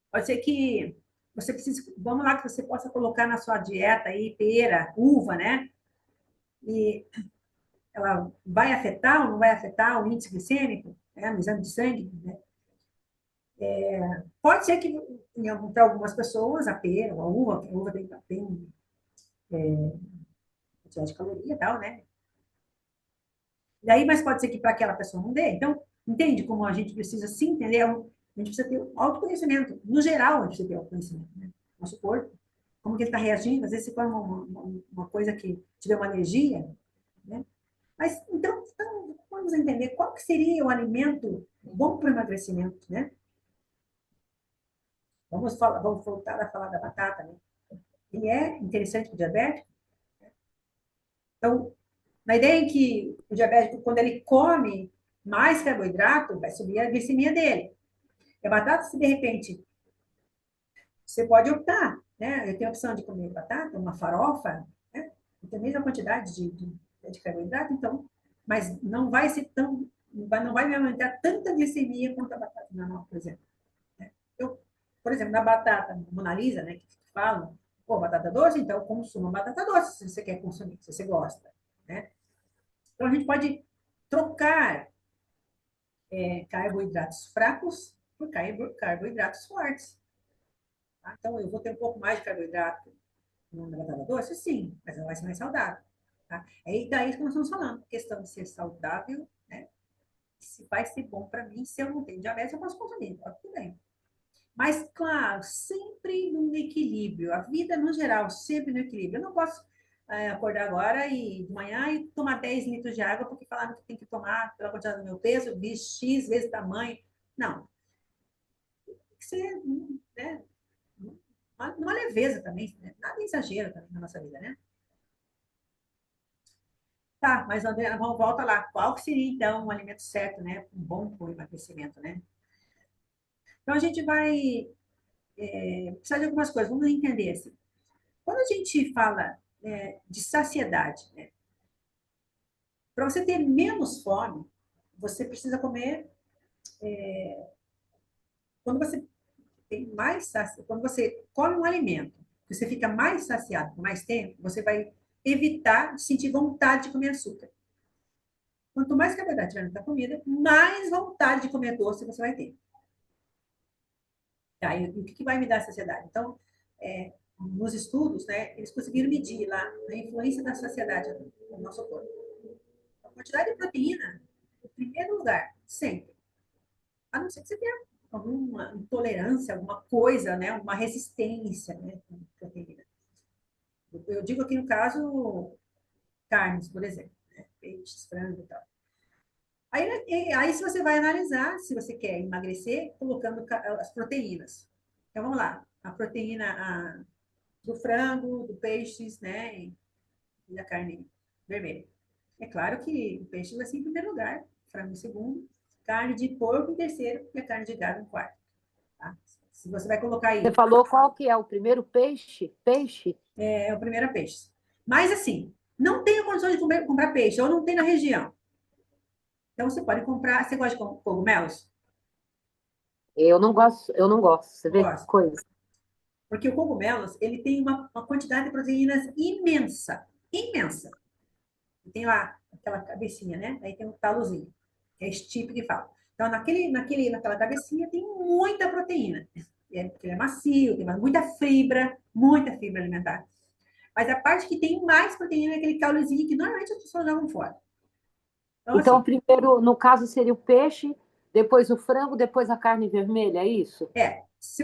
Pode ser que você precise, vamos lá, que você possa colocar na sua dieta aí pera, uva, né? E ela vai afetar ou não vai afetar o índice glicêmico, né? No exame de sangue, né? Pode ser que para algumas pessoas a pera, a uva tem quantidade de caloria e tal, né? Daí, mas pode ser que para aquela pessoa não dê. Então, entende como a gente precisa se entender? A gente precisa ter autoconhecimento. No geral, a gente precisa ter autoconhecimento, né? Nosso corpo, como que ele está reagindo. Às vezes, se for uma coisa que tiver uma alergia, né? Mas, então, vamos entender qual que seria o alimento bom para o emagrecimento, né? Vamos voltar a falar da batata, né? Ele é interessante para o diabético. Então, na ideia em que o diabético, quando ele come mais carboidrato, vai subir a glicemia dele. E a batata, se de repente, você pode optar, né? Eu tenho a opção de comer batata, uma farofa, né? Tem a mesma quantidade de carboidrato, então, mas não vai ser tão, não vai me aumentar tanta glicemia quanto a batata normal, por exemplo. Né? Eu, por exemplo, na batata Mona Lisa, né, que falam, pô, batata doce, então consuma batata doce, se você quer consumir, se você gosta, né? Então, a gente pode trocar carboidratos fracos por carboidratos fortes. Tá? Então, eu vou ter um pouco mais de carboidrato na batata doce? Sim, mas ela vai ser mais saudável. Tá? É daí que nós estamos falando. Questão de ser saudável, né? Se vai ser bom para mim, se eu não tenho diabetes, eu posso consumir, tá tudo bem. Mas, claro, sempre no equilíbrio. A vida, no geral, sempre no equilíbrio. Eu não posso acordar agora e de manhã e tomar 10 litros de água porque falaram que tem que tomar pela quantidade do meu peso, X vezes tamanho. Não. Tem que ser, né, uma leveza também, né? Nada exagero também na nossa vida, né? Tá, mas André, vamos volta lá. Qual que seria, então, um alimento certo, né? Um bom para o emagrecimento, né? Então, a gente vai precisar de algumas coisas. Vamos entender assim. Quando a gente fala de saciedade, né? Para você ter menos fome, você precisa comer. Quando você tem mais quando você come um alimento, você fica mais saciado por mais tempo, você vai evitar de sentir vontade de comer açúcar. Quanto mais carboidrato tiver na comida, mais vontade de comer doce você vai ter. Tá? E o que vai me dar saciedade? Então, nos estudos, né, eles conseguiram medir lá a influência da saciedade no nosso corpo. A quantidade de proteína, em primeiro lugar, sempre. A não ser que você tenha alguma intolerância, alguma coisa, né, uma resistência, né, com proteína. Eu digo aqui no caso, carnes, por exemplo, né, peixes, frango e tal. Aí, se você vai analisar, se você quer emagrecer, colocando as proteínas. Então, vamos lá. A proteína do frango, do peixes, né? E da carne vermelha. É claro que o peixe vai ser em primeiro lugar, frango em segundo, carne de porco em terceiro e a carne de gado em quarto. Tá? Se você vai colocar Você aí, falou qual que é o primeiro peixe? Peixe? é o primeiro peixe. Mas assim, não tenho condições de comprar peixe, ou não tem na região. Então você pode comprar. Você gosta de cogumelos? Eu não gosto, eu não gosto. Você vê que Gosto. coisa. Porque o cogumelos, ele tem uma quantidade de proteínas imensa, imensa. E tem lá aquela cabecinha, né? Aí tem um talozinho, que é esse tipo que fala. Então, naquela cabecinha tem muita proteína. Porque ele é macio, tem muita fibra alimentar. Mas a parte que tem mais proteína é aquele caulezinho que normalmente as pessoas jogam fora. Então, Então, assim, primeiro, no caso, seria o peixe, depois o frango, depois a carne vermelha, é isso? se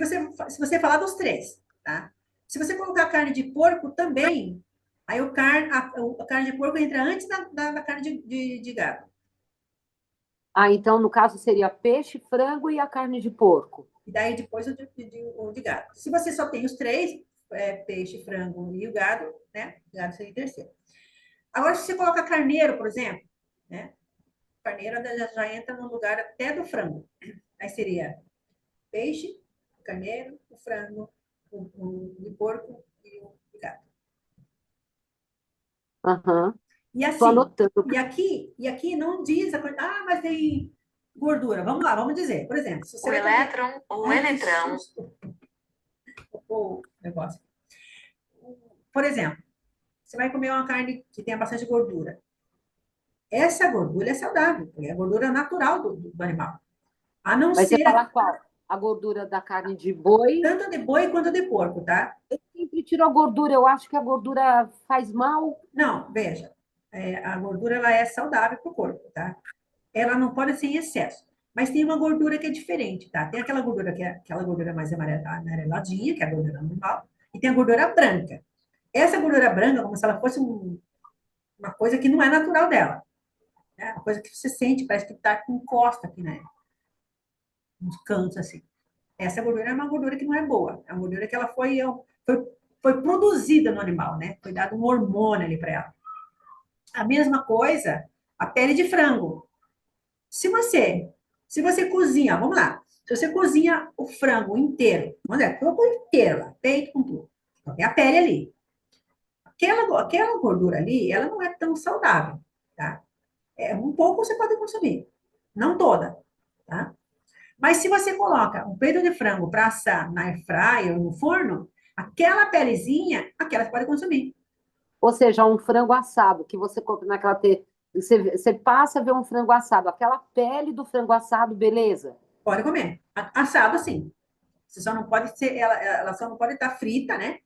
você falar dos três, tá? Se você colocar carne de porco também, aí a carne de porco entra antes da carne de gado. Ah, então, no caso, seria peixe, frango e a carne de porco. E daí depois o de gado. Se você só tem os três, peixe, frango e o gado, né? O gado seria o terceiro. Agora, se você coloca carneiro, por exemplo, né? Carneiro já entra no lugar até do frango. Aí seria peixe, carneiro, o frango, o de porco e o de gado. Aham. E Tô assim, anotando. e aqui não diz a coisa, mas tem gordura. Vamos lá, vamos dizer. Por exemplo, se você vai fazer. Ai, que susto! O negócio. Por exemplo, você vai comer uma carne que tenha bastante gordura. Essa gordura é saudável, porque é a gordura natural do animal. A não Mas você ser fala qual? A gordura da carne de boi. tanto de boi quanto de porco, tá? Eu sempre tiro a gordura, eu acho que a gordura faz mal. Não, veja, a gordura ela é saudável para o corpo, tá? Ela não pode ser em excesso. Mas tem uma gordura que é diferente, tá? Tem aquela gordura que é aquela gordura mais amareladinha, que é a gordura normal, e tem a gordura branca. Essa gordura branca é como se ela fosse uma coisa que não é natural dela, né? Uma coisa que você sente, parece que tá com costa aqui, né? Nos cantos, assim. Essa gordura é uma gordura que não é boa. É uma gordura que ela foi produzida no animal, né? Foi dado um hormônio ali para ela. A mesma coisa, a pele de frango. Se você, se você cozinha, vamos lá. Se você cozinha o frango inteiro, vamos dizer, o inteiro lá, peito com tudo. Então, tem a pele ali. Aquela gordura ali, ela não é tão saudável, tá? Um pouco você pode consumir, não toda, tá? Mas se você coloca um peito de frango para assar na air fryer ou no forno, aquela pelezinha, aquela você pode consumir. Ou seja, um frango assado que você compra naquela. Você passa a ver um frango assado, aquela pele do frango assado, beleza? Pode comer. Assado, sim. Você só não pode ser, ela só não pode estar frita, né?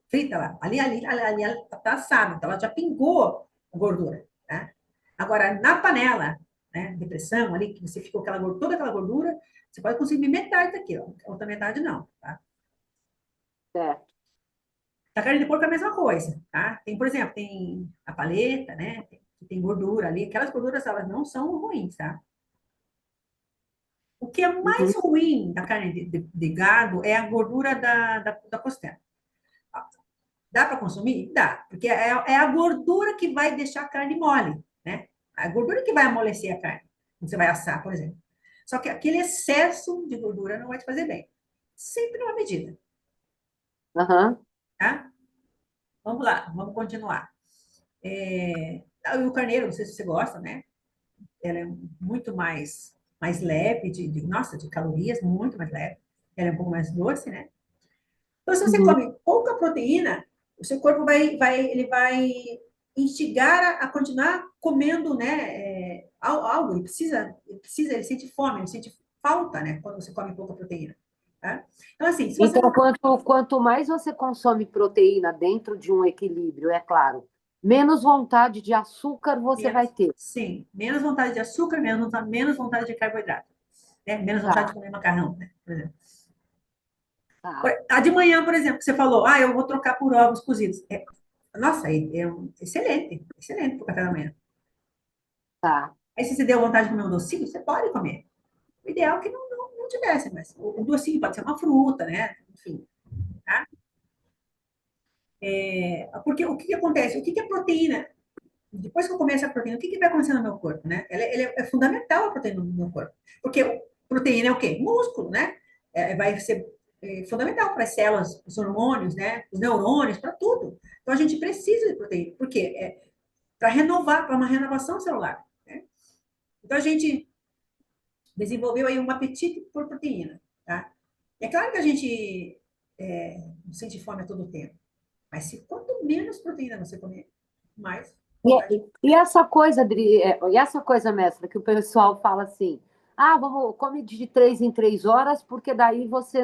Frita lá. Ali ela está assada, então ela já pingou a gordura, tá? Agora, na panela, né, de pressão ali, que você ficou toda aquela gordura, você pode consumir metade daquilo, outra metade não, tá? Certo. A carne de porco é a mesma coisa, tá? Tem, por exemplo, tem a paleta, né? Tem gordura ali. Aquelas gorduras, elas não são ruins, tá? O que é Uhum. mais ruim da carne de gado é a gordura da costela. Dá para consumir? Dá, porque é a gordura que vai deixar a carne mole, né? A gordura que vai amolecer a carne, quando você vai assar, por exemplo. Só que aquele excesso de gordura não vai te fazer bem. Sempre uma medida, Aham. tá? Vamos lá, vamos continuar. O carneiro, não sei se você gosta, né? Ela é muito mais leve, nossa, de calorias, muito mais leve. Ela é um pouco mais doce, né? Então, se você Uhum. come pouca proteína, o seu corpo ele vai instigar a continuar comendo, né? Algo, ele sente fome, ele sente falta, né? Quando você come pouca proteína, tá? Então, assim, se você Então, não. quanto mais você consome proteína dentro de um equilíbrio, é claro, menos vontade de açúcar você vai Menos, ter. sim, menos vontade de açúcar, menos vontade de carboidrato, né? Menos vontade Tá, de comer macarrão, né? Por exemplo. tá, A de manhã, por exemplo, que você falou, eu vou trocar por ovos cozidos. Nossa, excelente, excelente para o café da manhã. tá. Aí, se você deu vontade de comer um docinho, você pode comer. O ideal é que não tivesse, mas o docinho pode ser uma fruta, né? Enfim, tá? Porque o que acontece? O que é proteína? Depois que eu comer essa proteína, o que vai acontecer no meu corpo, né? Ela é fundamental a proteína no meu corpo. Porque proteína é o quê? Músculo, né? Vai ser fundamental para as células, os hormônios, né? Os neurônios, para tudo. Então a gente precisa de proteína. Por quê? Para renovar, para uma renovação celular, né? Então a gente desenvolveu aí um apetite por proteína, tá? É claro que a gente não sente fome a todo tempo, mas se quanto menos proteína você comer, mais vontade. E essa coisa, Adri, e essa coisa, mestra, que o pessoal fala assim, vamos, come de 3 em 3 horas, porque daí você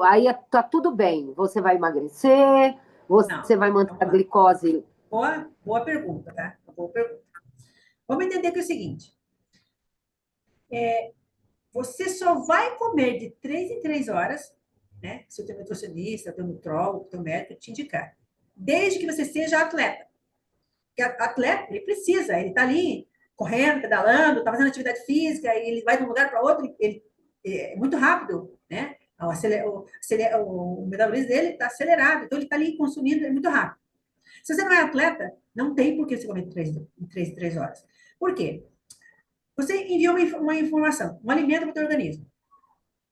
aí tá tudo bem, você vai emagrecer, Não, você vai manter vamos a lá. glicose. Boa pergunta, tá? Boa pergunta. Vamos entender que é o seguinte, você só vai comer de 3 em 3 horas, né? Se o teu nutricionista, o teu nutrólogo, o teu médico te indicar. Desde que você seja atleta. Porque atleta, ele precisa, ele está ali correndo, pedalando, está fazendo atividade física, e ele vai de um lugar para outro, ele é muito rápido, né? O metabolismo dele está acelerado, então ele está ali consumindo, é muito rápido. Se você não é atleta, não tem por que você comer em 3 horas. Por quê? Você envia uma informação, um alimento para o teu organismo.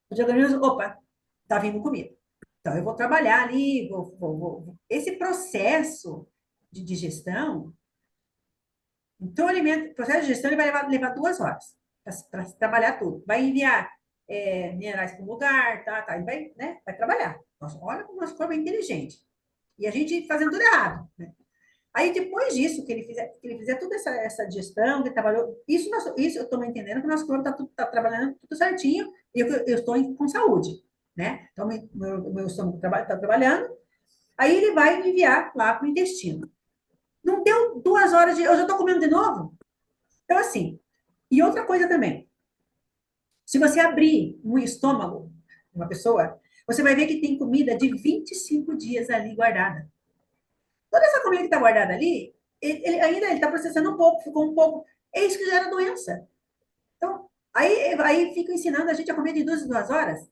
O teu organismo, opa, está vindo comida. Então, eu vou trabalhar ali, Esse processo de digestão, então, o processo de digestão ele vai levar 2 horas para trabalhar tudo. Vai enviar minerais para o lugar, tá, ele vai, né, vai trabalhar. Nossa, olha como o nosso corpo é inteligente. E a gente fazendo tudo errado, né? Aí, depois disso, que ele fizer toda essa digestão, que ele trabalhou, isso eu estou entendendo que o nosso corpo está tá trabalhando tudo certinho e eu estou com saúde, né? Então, meu estômago está trabalhando, aí ele vai me enviar lá para o intestino. Não deu 2 horas eu já estou comendo de novo? Então, assim, e outra coisa também, se você abrir um estômago de uma pessoa, você vai ver que tem comida de 25 dias ali guardada. Toda essa comida que está guardada ali, ele está processando um pouco, ficou um pouco. É isso que gera doença. Então, aí fica ensinando a gente a comer de 2 em 2 horas.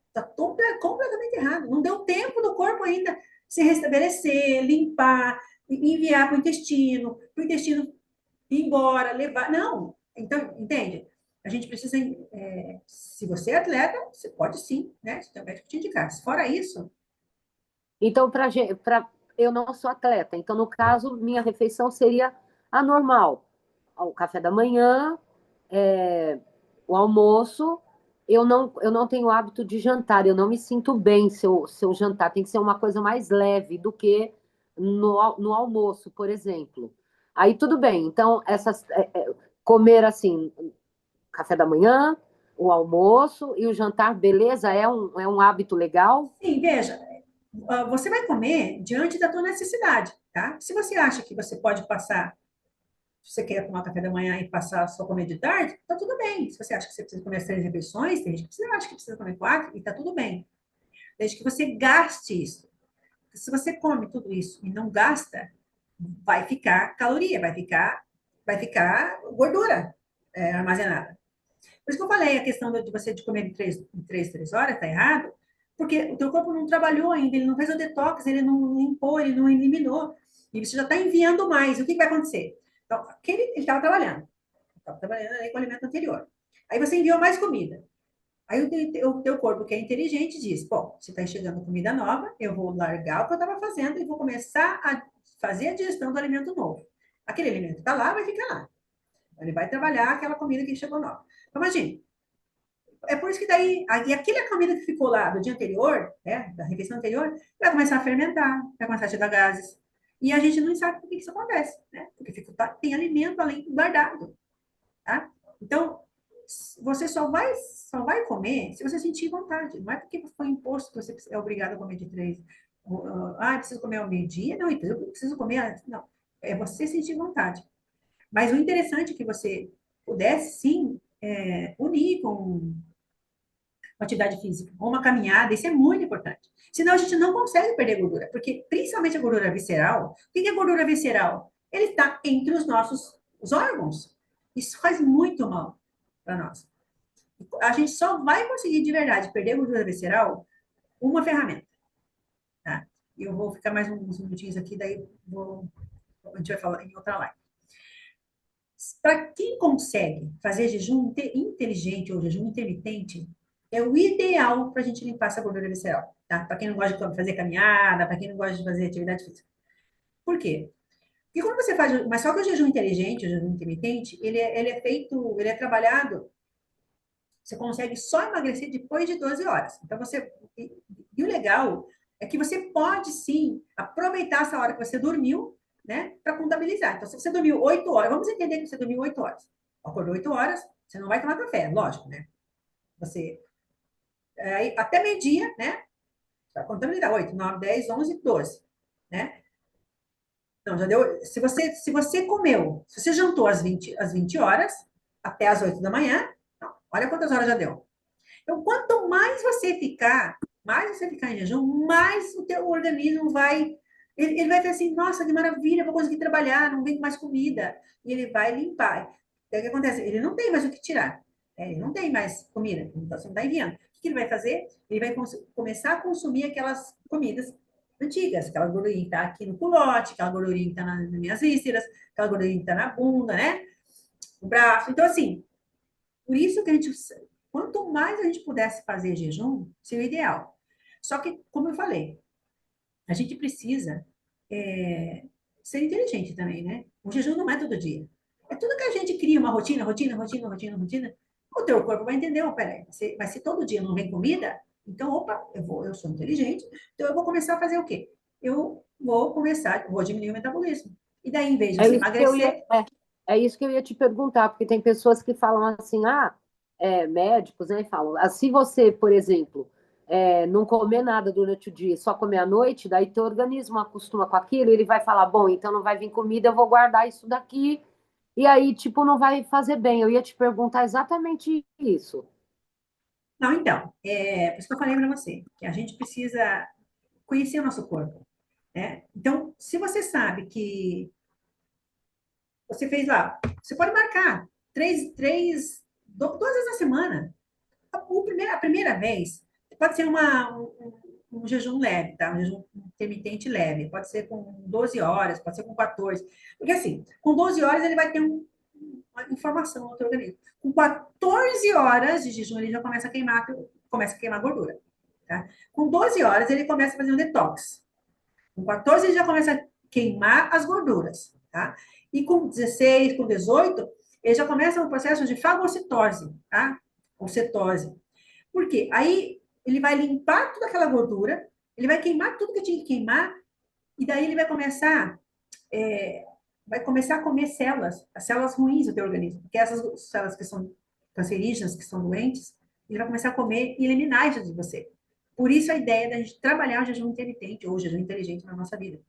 Está completamente errado. Não deu tempo do corpo ainda se restabelecer, limpar, enviar para o intestino ir embora, levar. Não. Então, entende? A gente precisa. Se você é atleta, você pode sim, né? Se tem um médico te indicar. Se fora isso, Então, eu não sou atleta, então, no caso, minha refeição seria a normal. O café da manhã, é, o almoço. Eu não tenho hábito de jantar, eu não me sinto bem se eu jantar. Tem que ser uma coisa mais leve do que no almoço, por exemplo. Aí tudo bem. Então, comer assim, café da manhã, o almoço e o jantar, beleza? É um hábito legal? sim, veja, você vai comer diante da tua necessidade, tá? Se você acha que você pode passar, se você quer tomar café da manhã e passar só comer de tarde, tá tudo bem. Se você acha que você precisa comer as 3 refeições, tem gente que acha que precisa comer 4, e tá tudo bem. Desde que você gaste isso. Se você come tudo isso e não gasta, vai ficar caloria, vai ficar gordura armazenada. Por isso que eu falei, a questão de você de comer em três horas está errado, porque o teu corpo não trabalhou ainda, ele não fez o detox, ele não limpou, ele não eliminou, e você já está enviando mais. O que vai acontecer? Então, ele estava trabalhando ali com o alimento anterior. Aí você enviou mais comida. Aí o teu corpo, que é inteligente, diz: bom, você está enxergando comida nova, eu vou largar o que eu estava fazendo e vou começar a fazer a digestão do alimento novo. Aquele alimento está lá, vai ficar lá. Ele vai trabalhar aquela comida que chegou nova. Então, imagine, é por isso que daí, e aquela comida que ficou lá do dia anterior, né, da refeição anterior, vai começar a fermentar, vai começar a chegar gases. E a gente não sabe por que isso acontece, né? Porque tem alimento além guardado, tá? Então, você só vai comer se você sentir vontade. Não é porque foi imposto que você é obrigado a comer de 3. Preciso comer ao meio-dia? Não, então eu preciso comer. Não, é você sentir vontade. Mas o interessante é que você pudesse, sim, unir com uma atividade física, ou uma caminhada, isso é muito importante. Senão a gente não consegue perder gordura, porque principalmente a gordura visceral, o que é gordura visceral? Ele está entre os órgãos. Isso faz muito mal para nós. A gente só vai conseguir de verdade perder gordura visceral uma ferramenta, tá? E eu vou ficar mais uns minutinhos aqui, daí a gente vai falar em outra live. Para quem consegue fazer jejum inteligente ou jejum intermitente, é o ideal para a gente limpar essa gordura visceral, tá? Para quem não gosta de fazer caminhada, para quem não gosta de fazer atividade física. Por quê? Porque quando você faz, mas só que o jejum inteligente, o jejum intermitente, ele é feito, ele é trabalhado, você consegue só emagrecer depois de 12 horas. Então, e o legal é que você pode, sim, aproveitar essa hora que você dormiu, né, para contabilizar. Então, se você dormiu 8 horas, vamos entender que você dormiu 8 horas. Acordou 8 horas, você não vai tomar café, lógico, né? Você, até meio-dia, né, vai contabilizar 8, 9, 10, 11, 12, né? Não, já deu. Se você comeu, se você jantou às 20 horas, até às 8 da manhã, não, olha quantas horas já deu. Então, quanto mais você ficar em jejum, mais o teu organismo vai. Ele vai ter assim, nossa, que maravilha, vou conseguir trabalhar, não vem mais comida. E ele vai limpar. Então, o que acontece? Ele não tem mais o que tirar. Ele não tem mais comida, então você não está enviando. O que ele vai fazer? Ele vai começar a consumir aquelas comidas antigas, aquela gordurinha que está aqui no culote, aquela gordurinha que está nas minhas vísceras, aquela gordurinha que está na bunda, né? No braço. Então, assim, por isso que quanto mais a gente pudesse fazer jejum, seria o ideal. Só que, como eu falei, a gente precisa é, ser inteligente também, né? O jejum não é todo dia. É tudo que a gente cria uma rotina, rotina, rotina, rotina, rotina. O teu corpo vai entender, oh, peraí, mas se todo dia não vem comida, então, opa, eu sou inteligente, então eu vou começar a fazer o quê? Vou diminuir o metabolismo. E daí, em vez de É você isso que eu ia, emagrecer, é isso que eu ia te perguntar, porque tem pessoas que falam assim, médicos, né, falam, se você, por exemplo, não comer nada durante o dia, só comer à noite, daí teu organismo acostuma com aquilo, ele vai falar, bom, então não vai vir comida, eu vou guardar isso daqui, e aí, tipo, não vai fazer bem. Eu ia te perguntar exatamente isso. não, então, por isso que eu falei para você, que a gente precisa conhecer o nosso corpo, né? Então, se você sabe que você fez lá, você pode marcar duas vezes na semana. A primeira vez pode ser um jejum leve, tá? Um jejum intermitente leve. Pode ser com 12 horas, pode ser com 14. Porque assim, com 12 horas ele vai ter uma informação no teu organismo. Com 14 horas de jejum ele já começa a queimar gordura, tá? Com 12 horas ele começa a fazer um detox. Com 14 ele já começa a queimar as gorduras, tá? E com 16, com 18, ele já começa o processo de fagocitose, tá? Ou cetose. Por quê? Aí ele vai limpar toda aquela gordura, ele vai queimar tudo que tinha que queimar, e daí ele é, vai começar a comer células, as células ruins do teu organismo, porque essas células que são cancerígenas, que são doentes, ele vai começar a comer e eliminar isso de você. Por isso a ideia da gente trabalhar o jejum intermitente ou o jejum inteligente na nossa vida.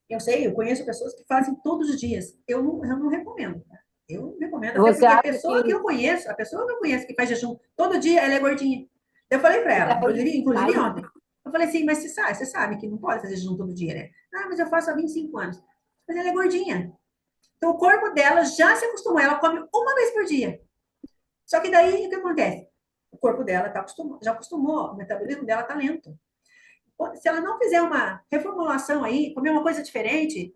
Eu sei, eu conheço pessoas que fazem todos os dias. Eu não recomendo. Tá? Eu não recomendo, até Você porque a acha pessoa que que. eu conheço, a pessoa que eu conheço que faz jejum todo dia, ela é gordinha. Eu falei para E ela, aí, inclusive aí, ontem. Eu falei assim, mas você sabe que não pode fazer jejum todo dia, né? Ah, mas eu faço há 25 anos. Mas ela é gordinha. Então o corpo dela já se acostumou, ela come uma vez por dia. Só que daí o que acontece? O corpo dela já acostumou, o metabolismo dela está lento. Se ela não fizer uma reformulação aí, comer uma coisa diferente,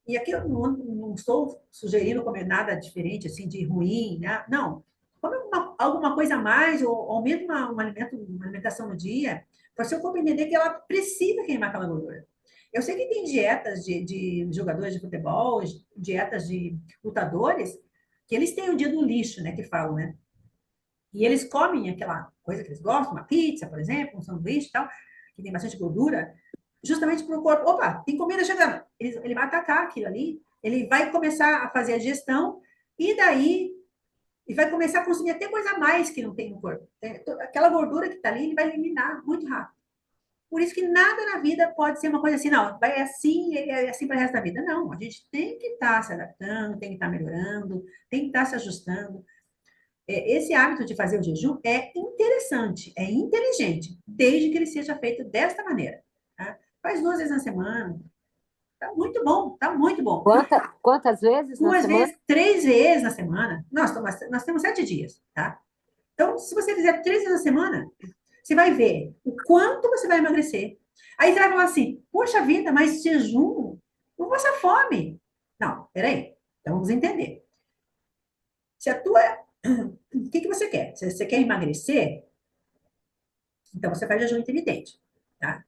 e aqui eu não estou sugerindo comer nada diferente, assim, de ruim, né? Não. Come alguma coisa a mais, ou aumenta uma alimentação no dia, para o seu corpo entender que ela precisa queimar aquela gordura. Eu sei que tem dietas de jogadores de futebol, dietas de lutadores, que eles têm o dia do lixo, né, que falam, né? E eles comem aquela coisa que eles gostam, uma pizza, por exemplo, um sanduíche e tal, que tem bastante gordura, justamente para o corpo. Opa, tem comida chegando. Ele vai atacar aquilo ali, ele vai começar a fazer a digestão, e daí ele vai começar a consumir até coisa a mais que não tem no corpo. Aquela gordura que está ali, ele vai eliminar muito rápido. Por isso que nada na vida pode ser uma coisa assim, não, é assim para o resto da vida. Não, a gente tem que estar se adaptando, tem que estar melhorando, tem que estar se ajustando. Esse hábito de fazer o jejum é interessante, é inteligente, desde que ele seja feito desta maneira. Tá? Faz 2 vezes na semana, tá muito bom, tá muito bom. quantas vezes na Duas semana? vezes, 3 vezes na semana, nós temos 7 dias, tá? Então, se você fizer 3 vezes na semana, você vai ver o quanto você vai emagrecer. Aí você vai falar assim, poxa vida, mas jejum não passa fome. Não, peraí, então vamos entender. Se a tua o que você quer? Se você quer emagrecer, então você faz jejum intermitente, tá?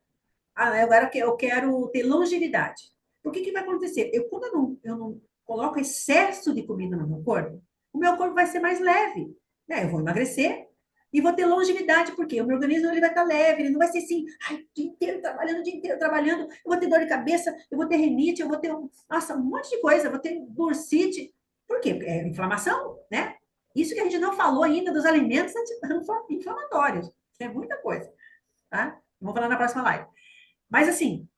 Ah, agora eu quero ter longevidade. O que vai acontecer? Quando eu não coloco excesso de comida no meu corpo, o meu corpo vai ser mais leve, né? Eu vou emagrecer e vou ter longevidade, porque o meu organismo ele vai estar leve, ele não vai ser assim, ai, o dia inteiro trabalhando, o dia inteiro trabalhando, eu vou ter dor de cabeça, eu vou ter rinite, eu vou ter, nossa, um monte de coisa, eu vou ter bursite. Por quê? É inflamação, né? Isso que a gente não falou ainda dos alimentos inflamatórios. É muita coisa, tá? Vamos falar na próxima live. Mas assim,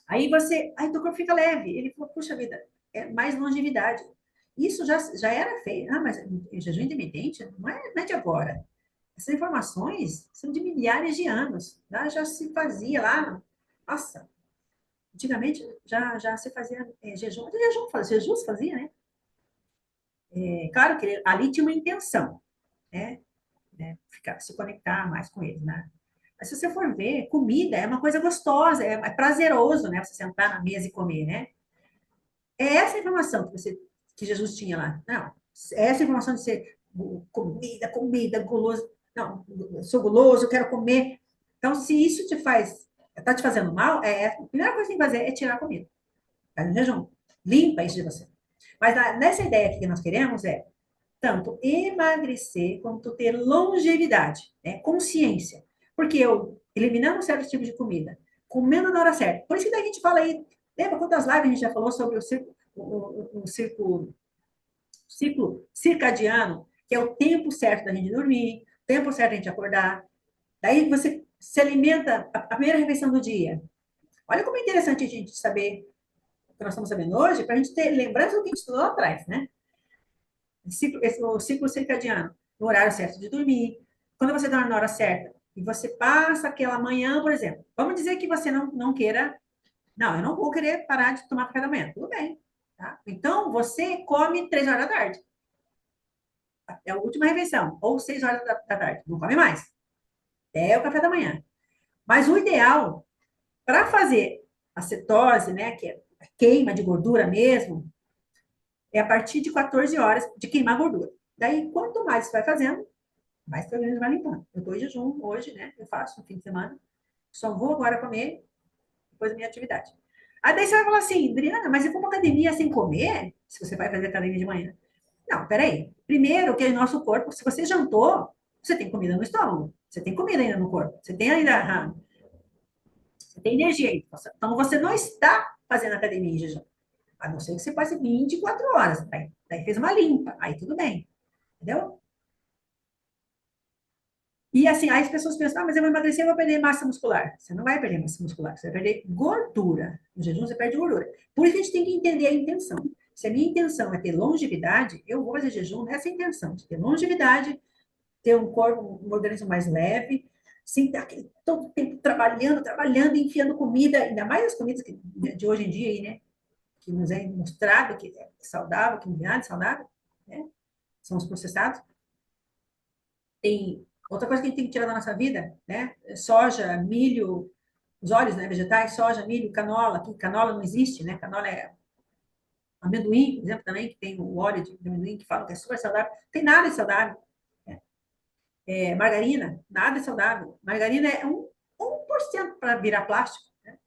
Aí teu corpo fica leve. Ele falou, puxa vida, é mais longevidade. Isso já era feito. Ah, mas jejum intermitente não é de agora. Essas informações são de milhares de anos. Tá? Já se fazia lá. Nossa, antigamente já se fazia jejum. Até jejum se fazia, né? Claro que ali tinha uma intenção, né? Se conectar mais com ele, né? Mas se você for ver, comida é uma coisa gostosa, é prazeroso, né? Você sentar na mesa e comer, né? É essa a informação que Jesus tinha lá. Não, é essa a informação de ser comida, guloso. Não, eu sou guloso, eu quero comer. Então, se isso está te fazendo mal, a primeira coisa que tem que fazer é tirar a comida. Faz um jejum. Limpa isso de você. Mas nessa ideia aqui que nós queremos tanto emagrecer quanto ter longevidade, né? Consciência. Porque eu, eliminando certos tipos de comida, comendo na hora certa. Por isso que daí a gente fala aí, lembra quantas lives a gente já falou sobre o ciclo circadiano, que é o tempo certo da gente dormir, o tempo certo da gente acordar. Daí você se alimenta a primeira refeição do dia. Olha como é interessante a gente saber o que nós estamos sabendo hoje, para a gente ter lembrança do que a gente estudou lá atrás, né? O ciclo circadiano, no horário certo de dormir. Quando você dorme na hora certa e você passa aquela manhã, por exemplo, vamos dizer que você não queira, não, eu não vou querer parar de tomar café da manhã. Tudo bem. Tá? Então, você come 3 horas da tarde. É a última refeição. Ou 6 horas da tarde. Não come mais. É o café da manhã. Mas o ideal, para fazer a cetose, né, que é a queima de gordura mesmo, é a partir de 14 horas de queimar gordura. Daí, quanto mais você vai fazendo, mais teu organismo vai limpando. Eu estou em jejum hoje, né? Eu faço no fim de semana. Só vou agora comer depois da minha atividade. Aí daí você vai falar assim, Adriana, mas eu como academia sem comer? Se você vai fazer academia de manhã. Não, peraí. Primeiro, que o nosso corpo, se você jantou, você tem comida no estômago. Você tem comida ainda no corpo. Você tem ainda. Você tem energia aí. Então, você não está fazendo academia em jejum. A não ser que você passe 24 horas. Daí fez uma limpa. Aí tudo bem. Entendeu? E assim, aí as pessoas pensam, mas eu vou emagrecer, eu vou perder massa muscular. Você não vai perder massa muscular, você vai perder gordura. No jejum, você perde gordura. Por isso a gente tem que entender a intenção. Se a minha intenção é ter longevidade, eu vou fazer jejum nessa intenção, de ter longevidade, ter um corpo, um organismo mais leve, sem estar todo o tempo trabalhando, enfiando comida, ainda mais as comidas de hoje em dia aí, né? Que nos é mostrado que é saudável, que não é nada saudável, né? São os processados. Tem outra coisa que a gente tem que tirar da nossa vida, né? Soja, milho, os óleos, né, vegetais, soja, milho, canola. Aqui, canola não existe, né? Canola é amendoim, por exemplo, também, que tem o óleo de amendoim que falam que é super saudável. Tem nada de saudável. Né? Margarina, nada de saudável. Margarina é 1% para virar plástico. Né?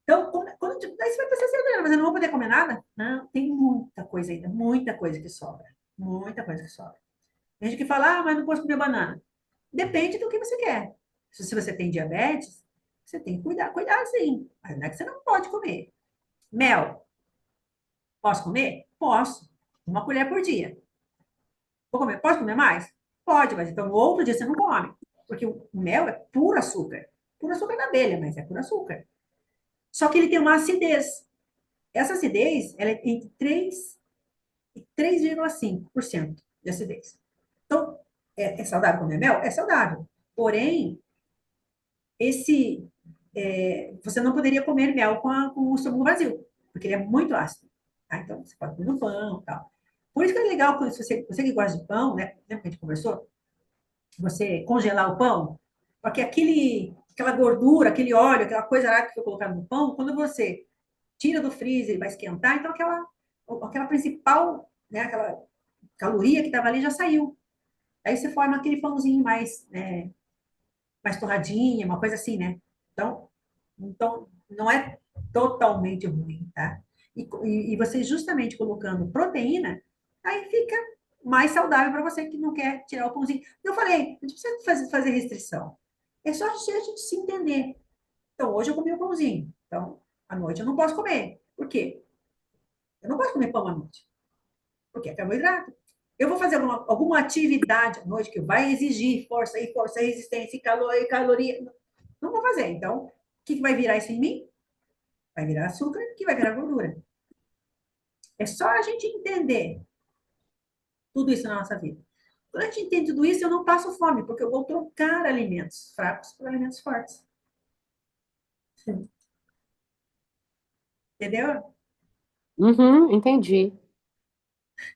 Então, daí você vai pensar assim, mas eu não vou poder comer nada? Não, tem muita coisa ainda, muita coisa que sobra. Muita coisa que sobra. Tem gente que fala, mas não posso comer banana. Depende do que você quer. Se você tem diabetes, você tem que cuidar sim. Mas não é que você não pode comer. Mel, posso comer? Posso. Uma colher por dia. Vou comer? Pode comer mais? Pode, mas então no outro dia você não come. Porque o mel é puro açúcar. Puro açúcar da abelha, mas é puro açúcar. Só que ele tem uma acidez. Essa acidez, ela é entre 3 e 3,5% de acidez. Então, é saudável comer mel? É saudável. Porém, você não poderia comer mel com o estômago vazio, porque ele é muito ácido. Tá? Então, você pode comer no pão e tal. Por isso que é legal, se você que gosta de pão, né? Lembra que a gente conversou? Você congelar o pão, porque aquela gordura, aquele óleo, aquela coisa lá que foi colocada no pão, quando você tira do freezer e vai esquentar, então aquela principal, né, aquela caloria que estava ali já saiu. Aí você forma aquele pãozinho mais torradinha, uma coisa assim, né? Então, não é totalmente ruim, tá? E você justamente colocando proteína, aí fica mais saudável para você que não quer tirar o pãozinho. Eu falei, não precisa fazer restrição. É só a gente se entender. Então, hoje eu comi o pãozinho. Então, à noite eu não posso comer. Por quê? Eu não posso comer pão à noite. Porque é carboidrato. Eu vou fazer alguma atividade à noite que vai exigir força, resistência, caloria. Não vou fazer. Então, o que vai virar isso em mim? vai virar açúcar, que vai virar gordura. É só a gente entender tudo isso na nossa vida. Quando a gente entende tudo isso, eu não passo fome, porque eu vou trocar alimentos fracos por alimentos fortes. Entendeu? Uhum, entendi.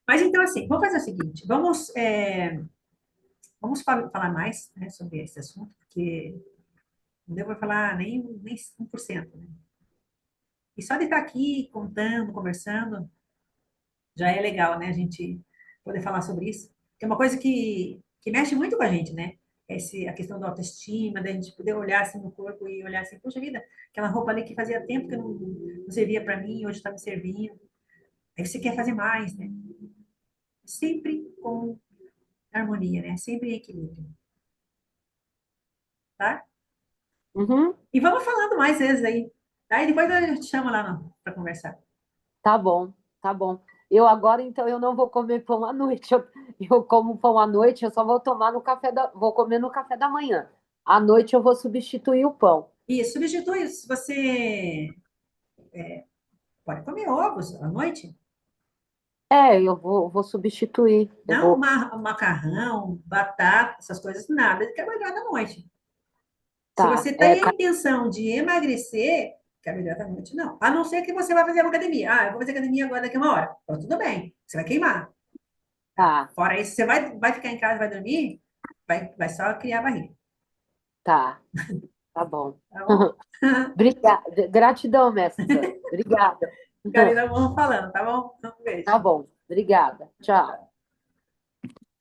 Mas então, assim, vamos fazer o seguinte: vamos falar mais, né, sobre esse assunto, porque não deu para falar nem 1%, né? E só de estar aqui contando, conversando, já é legal, né? A gente poder falar sobre isso. Que é uma coisa que mexe muito com a gente, né? A questão da autoestima, da gente poder olhar assim no corpo e olhar assim, poxa vida, aquela roupa ali que fazia tempo que não servia para mim, hoje está me servindo. Aí você quer fazer mais, né? Sempre com harmonia, né? Sempre em equilíbrio, tá? Uhum, E vamos falando mais vezes aí. Aí depois eu te chamo lá para conversar. tá bom, tá bom. Eu agora, então, eu não vou comer pão à noite. Eu como pão à noite, eu só vou tomar no café vou comer no café da manhã. À noite eu vou substituir o pão. E substitui, se você pode comer ovos à noite. É, vou substituir. Eu Não vou. macarrão, batata, essas coisas, nada de carboidrato à noite. Se Tá. você tem a intenção de emagrecer, carboidrato à noite não. A não ser que você vai fazer uma academia. Ah, eu vou fazer academia agora daqui a uma hora. Então, tudo bem, você vai queimar. Tá, Fora isso, você vai ficar em casa, vai dormir, vai só criar barriga. tá, tá bom. Tá bom? Obrigada. Gratidão, mestra. Obrigada. Karina, vamos falando, tá bom? Um beijo. Tá bom. Obrigada. Tchau.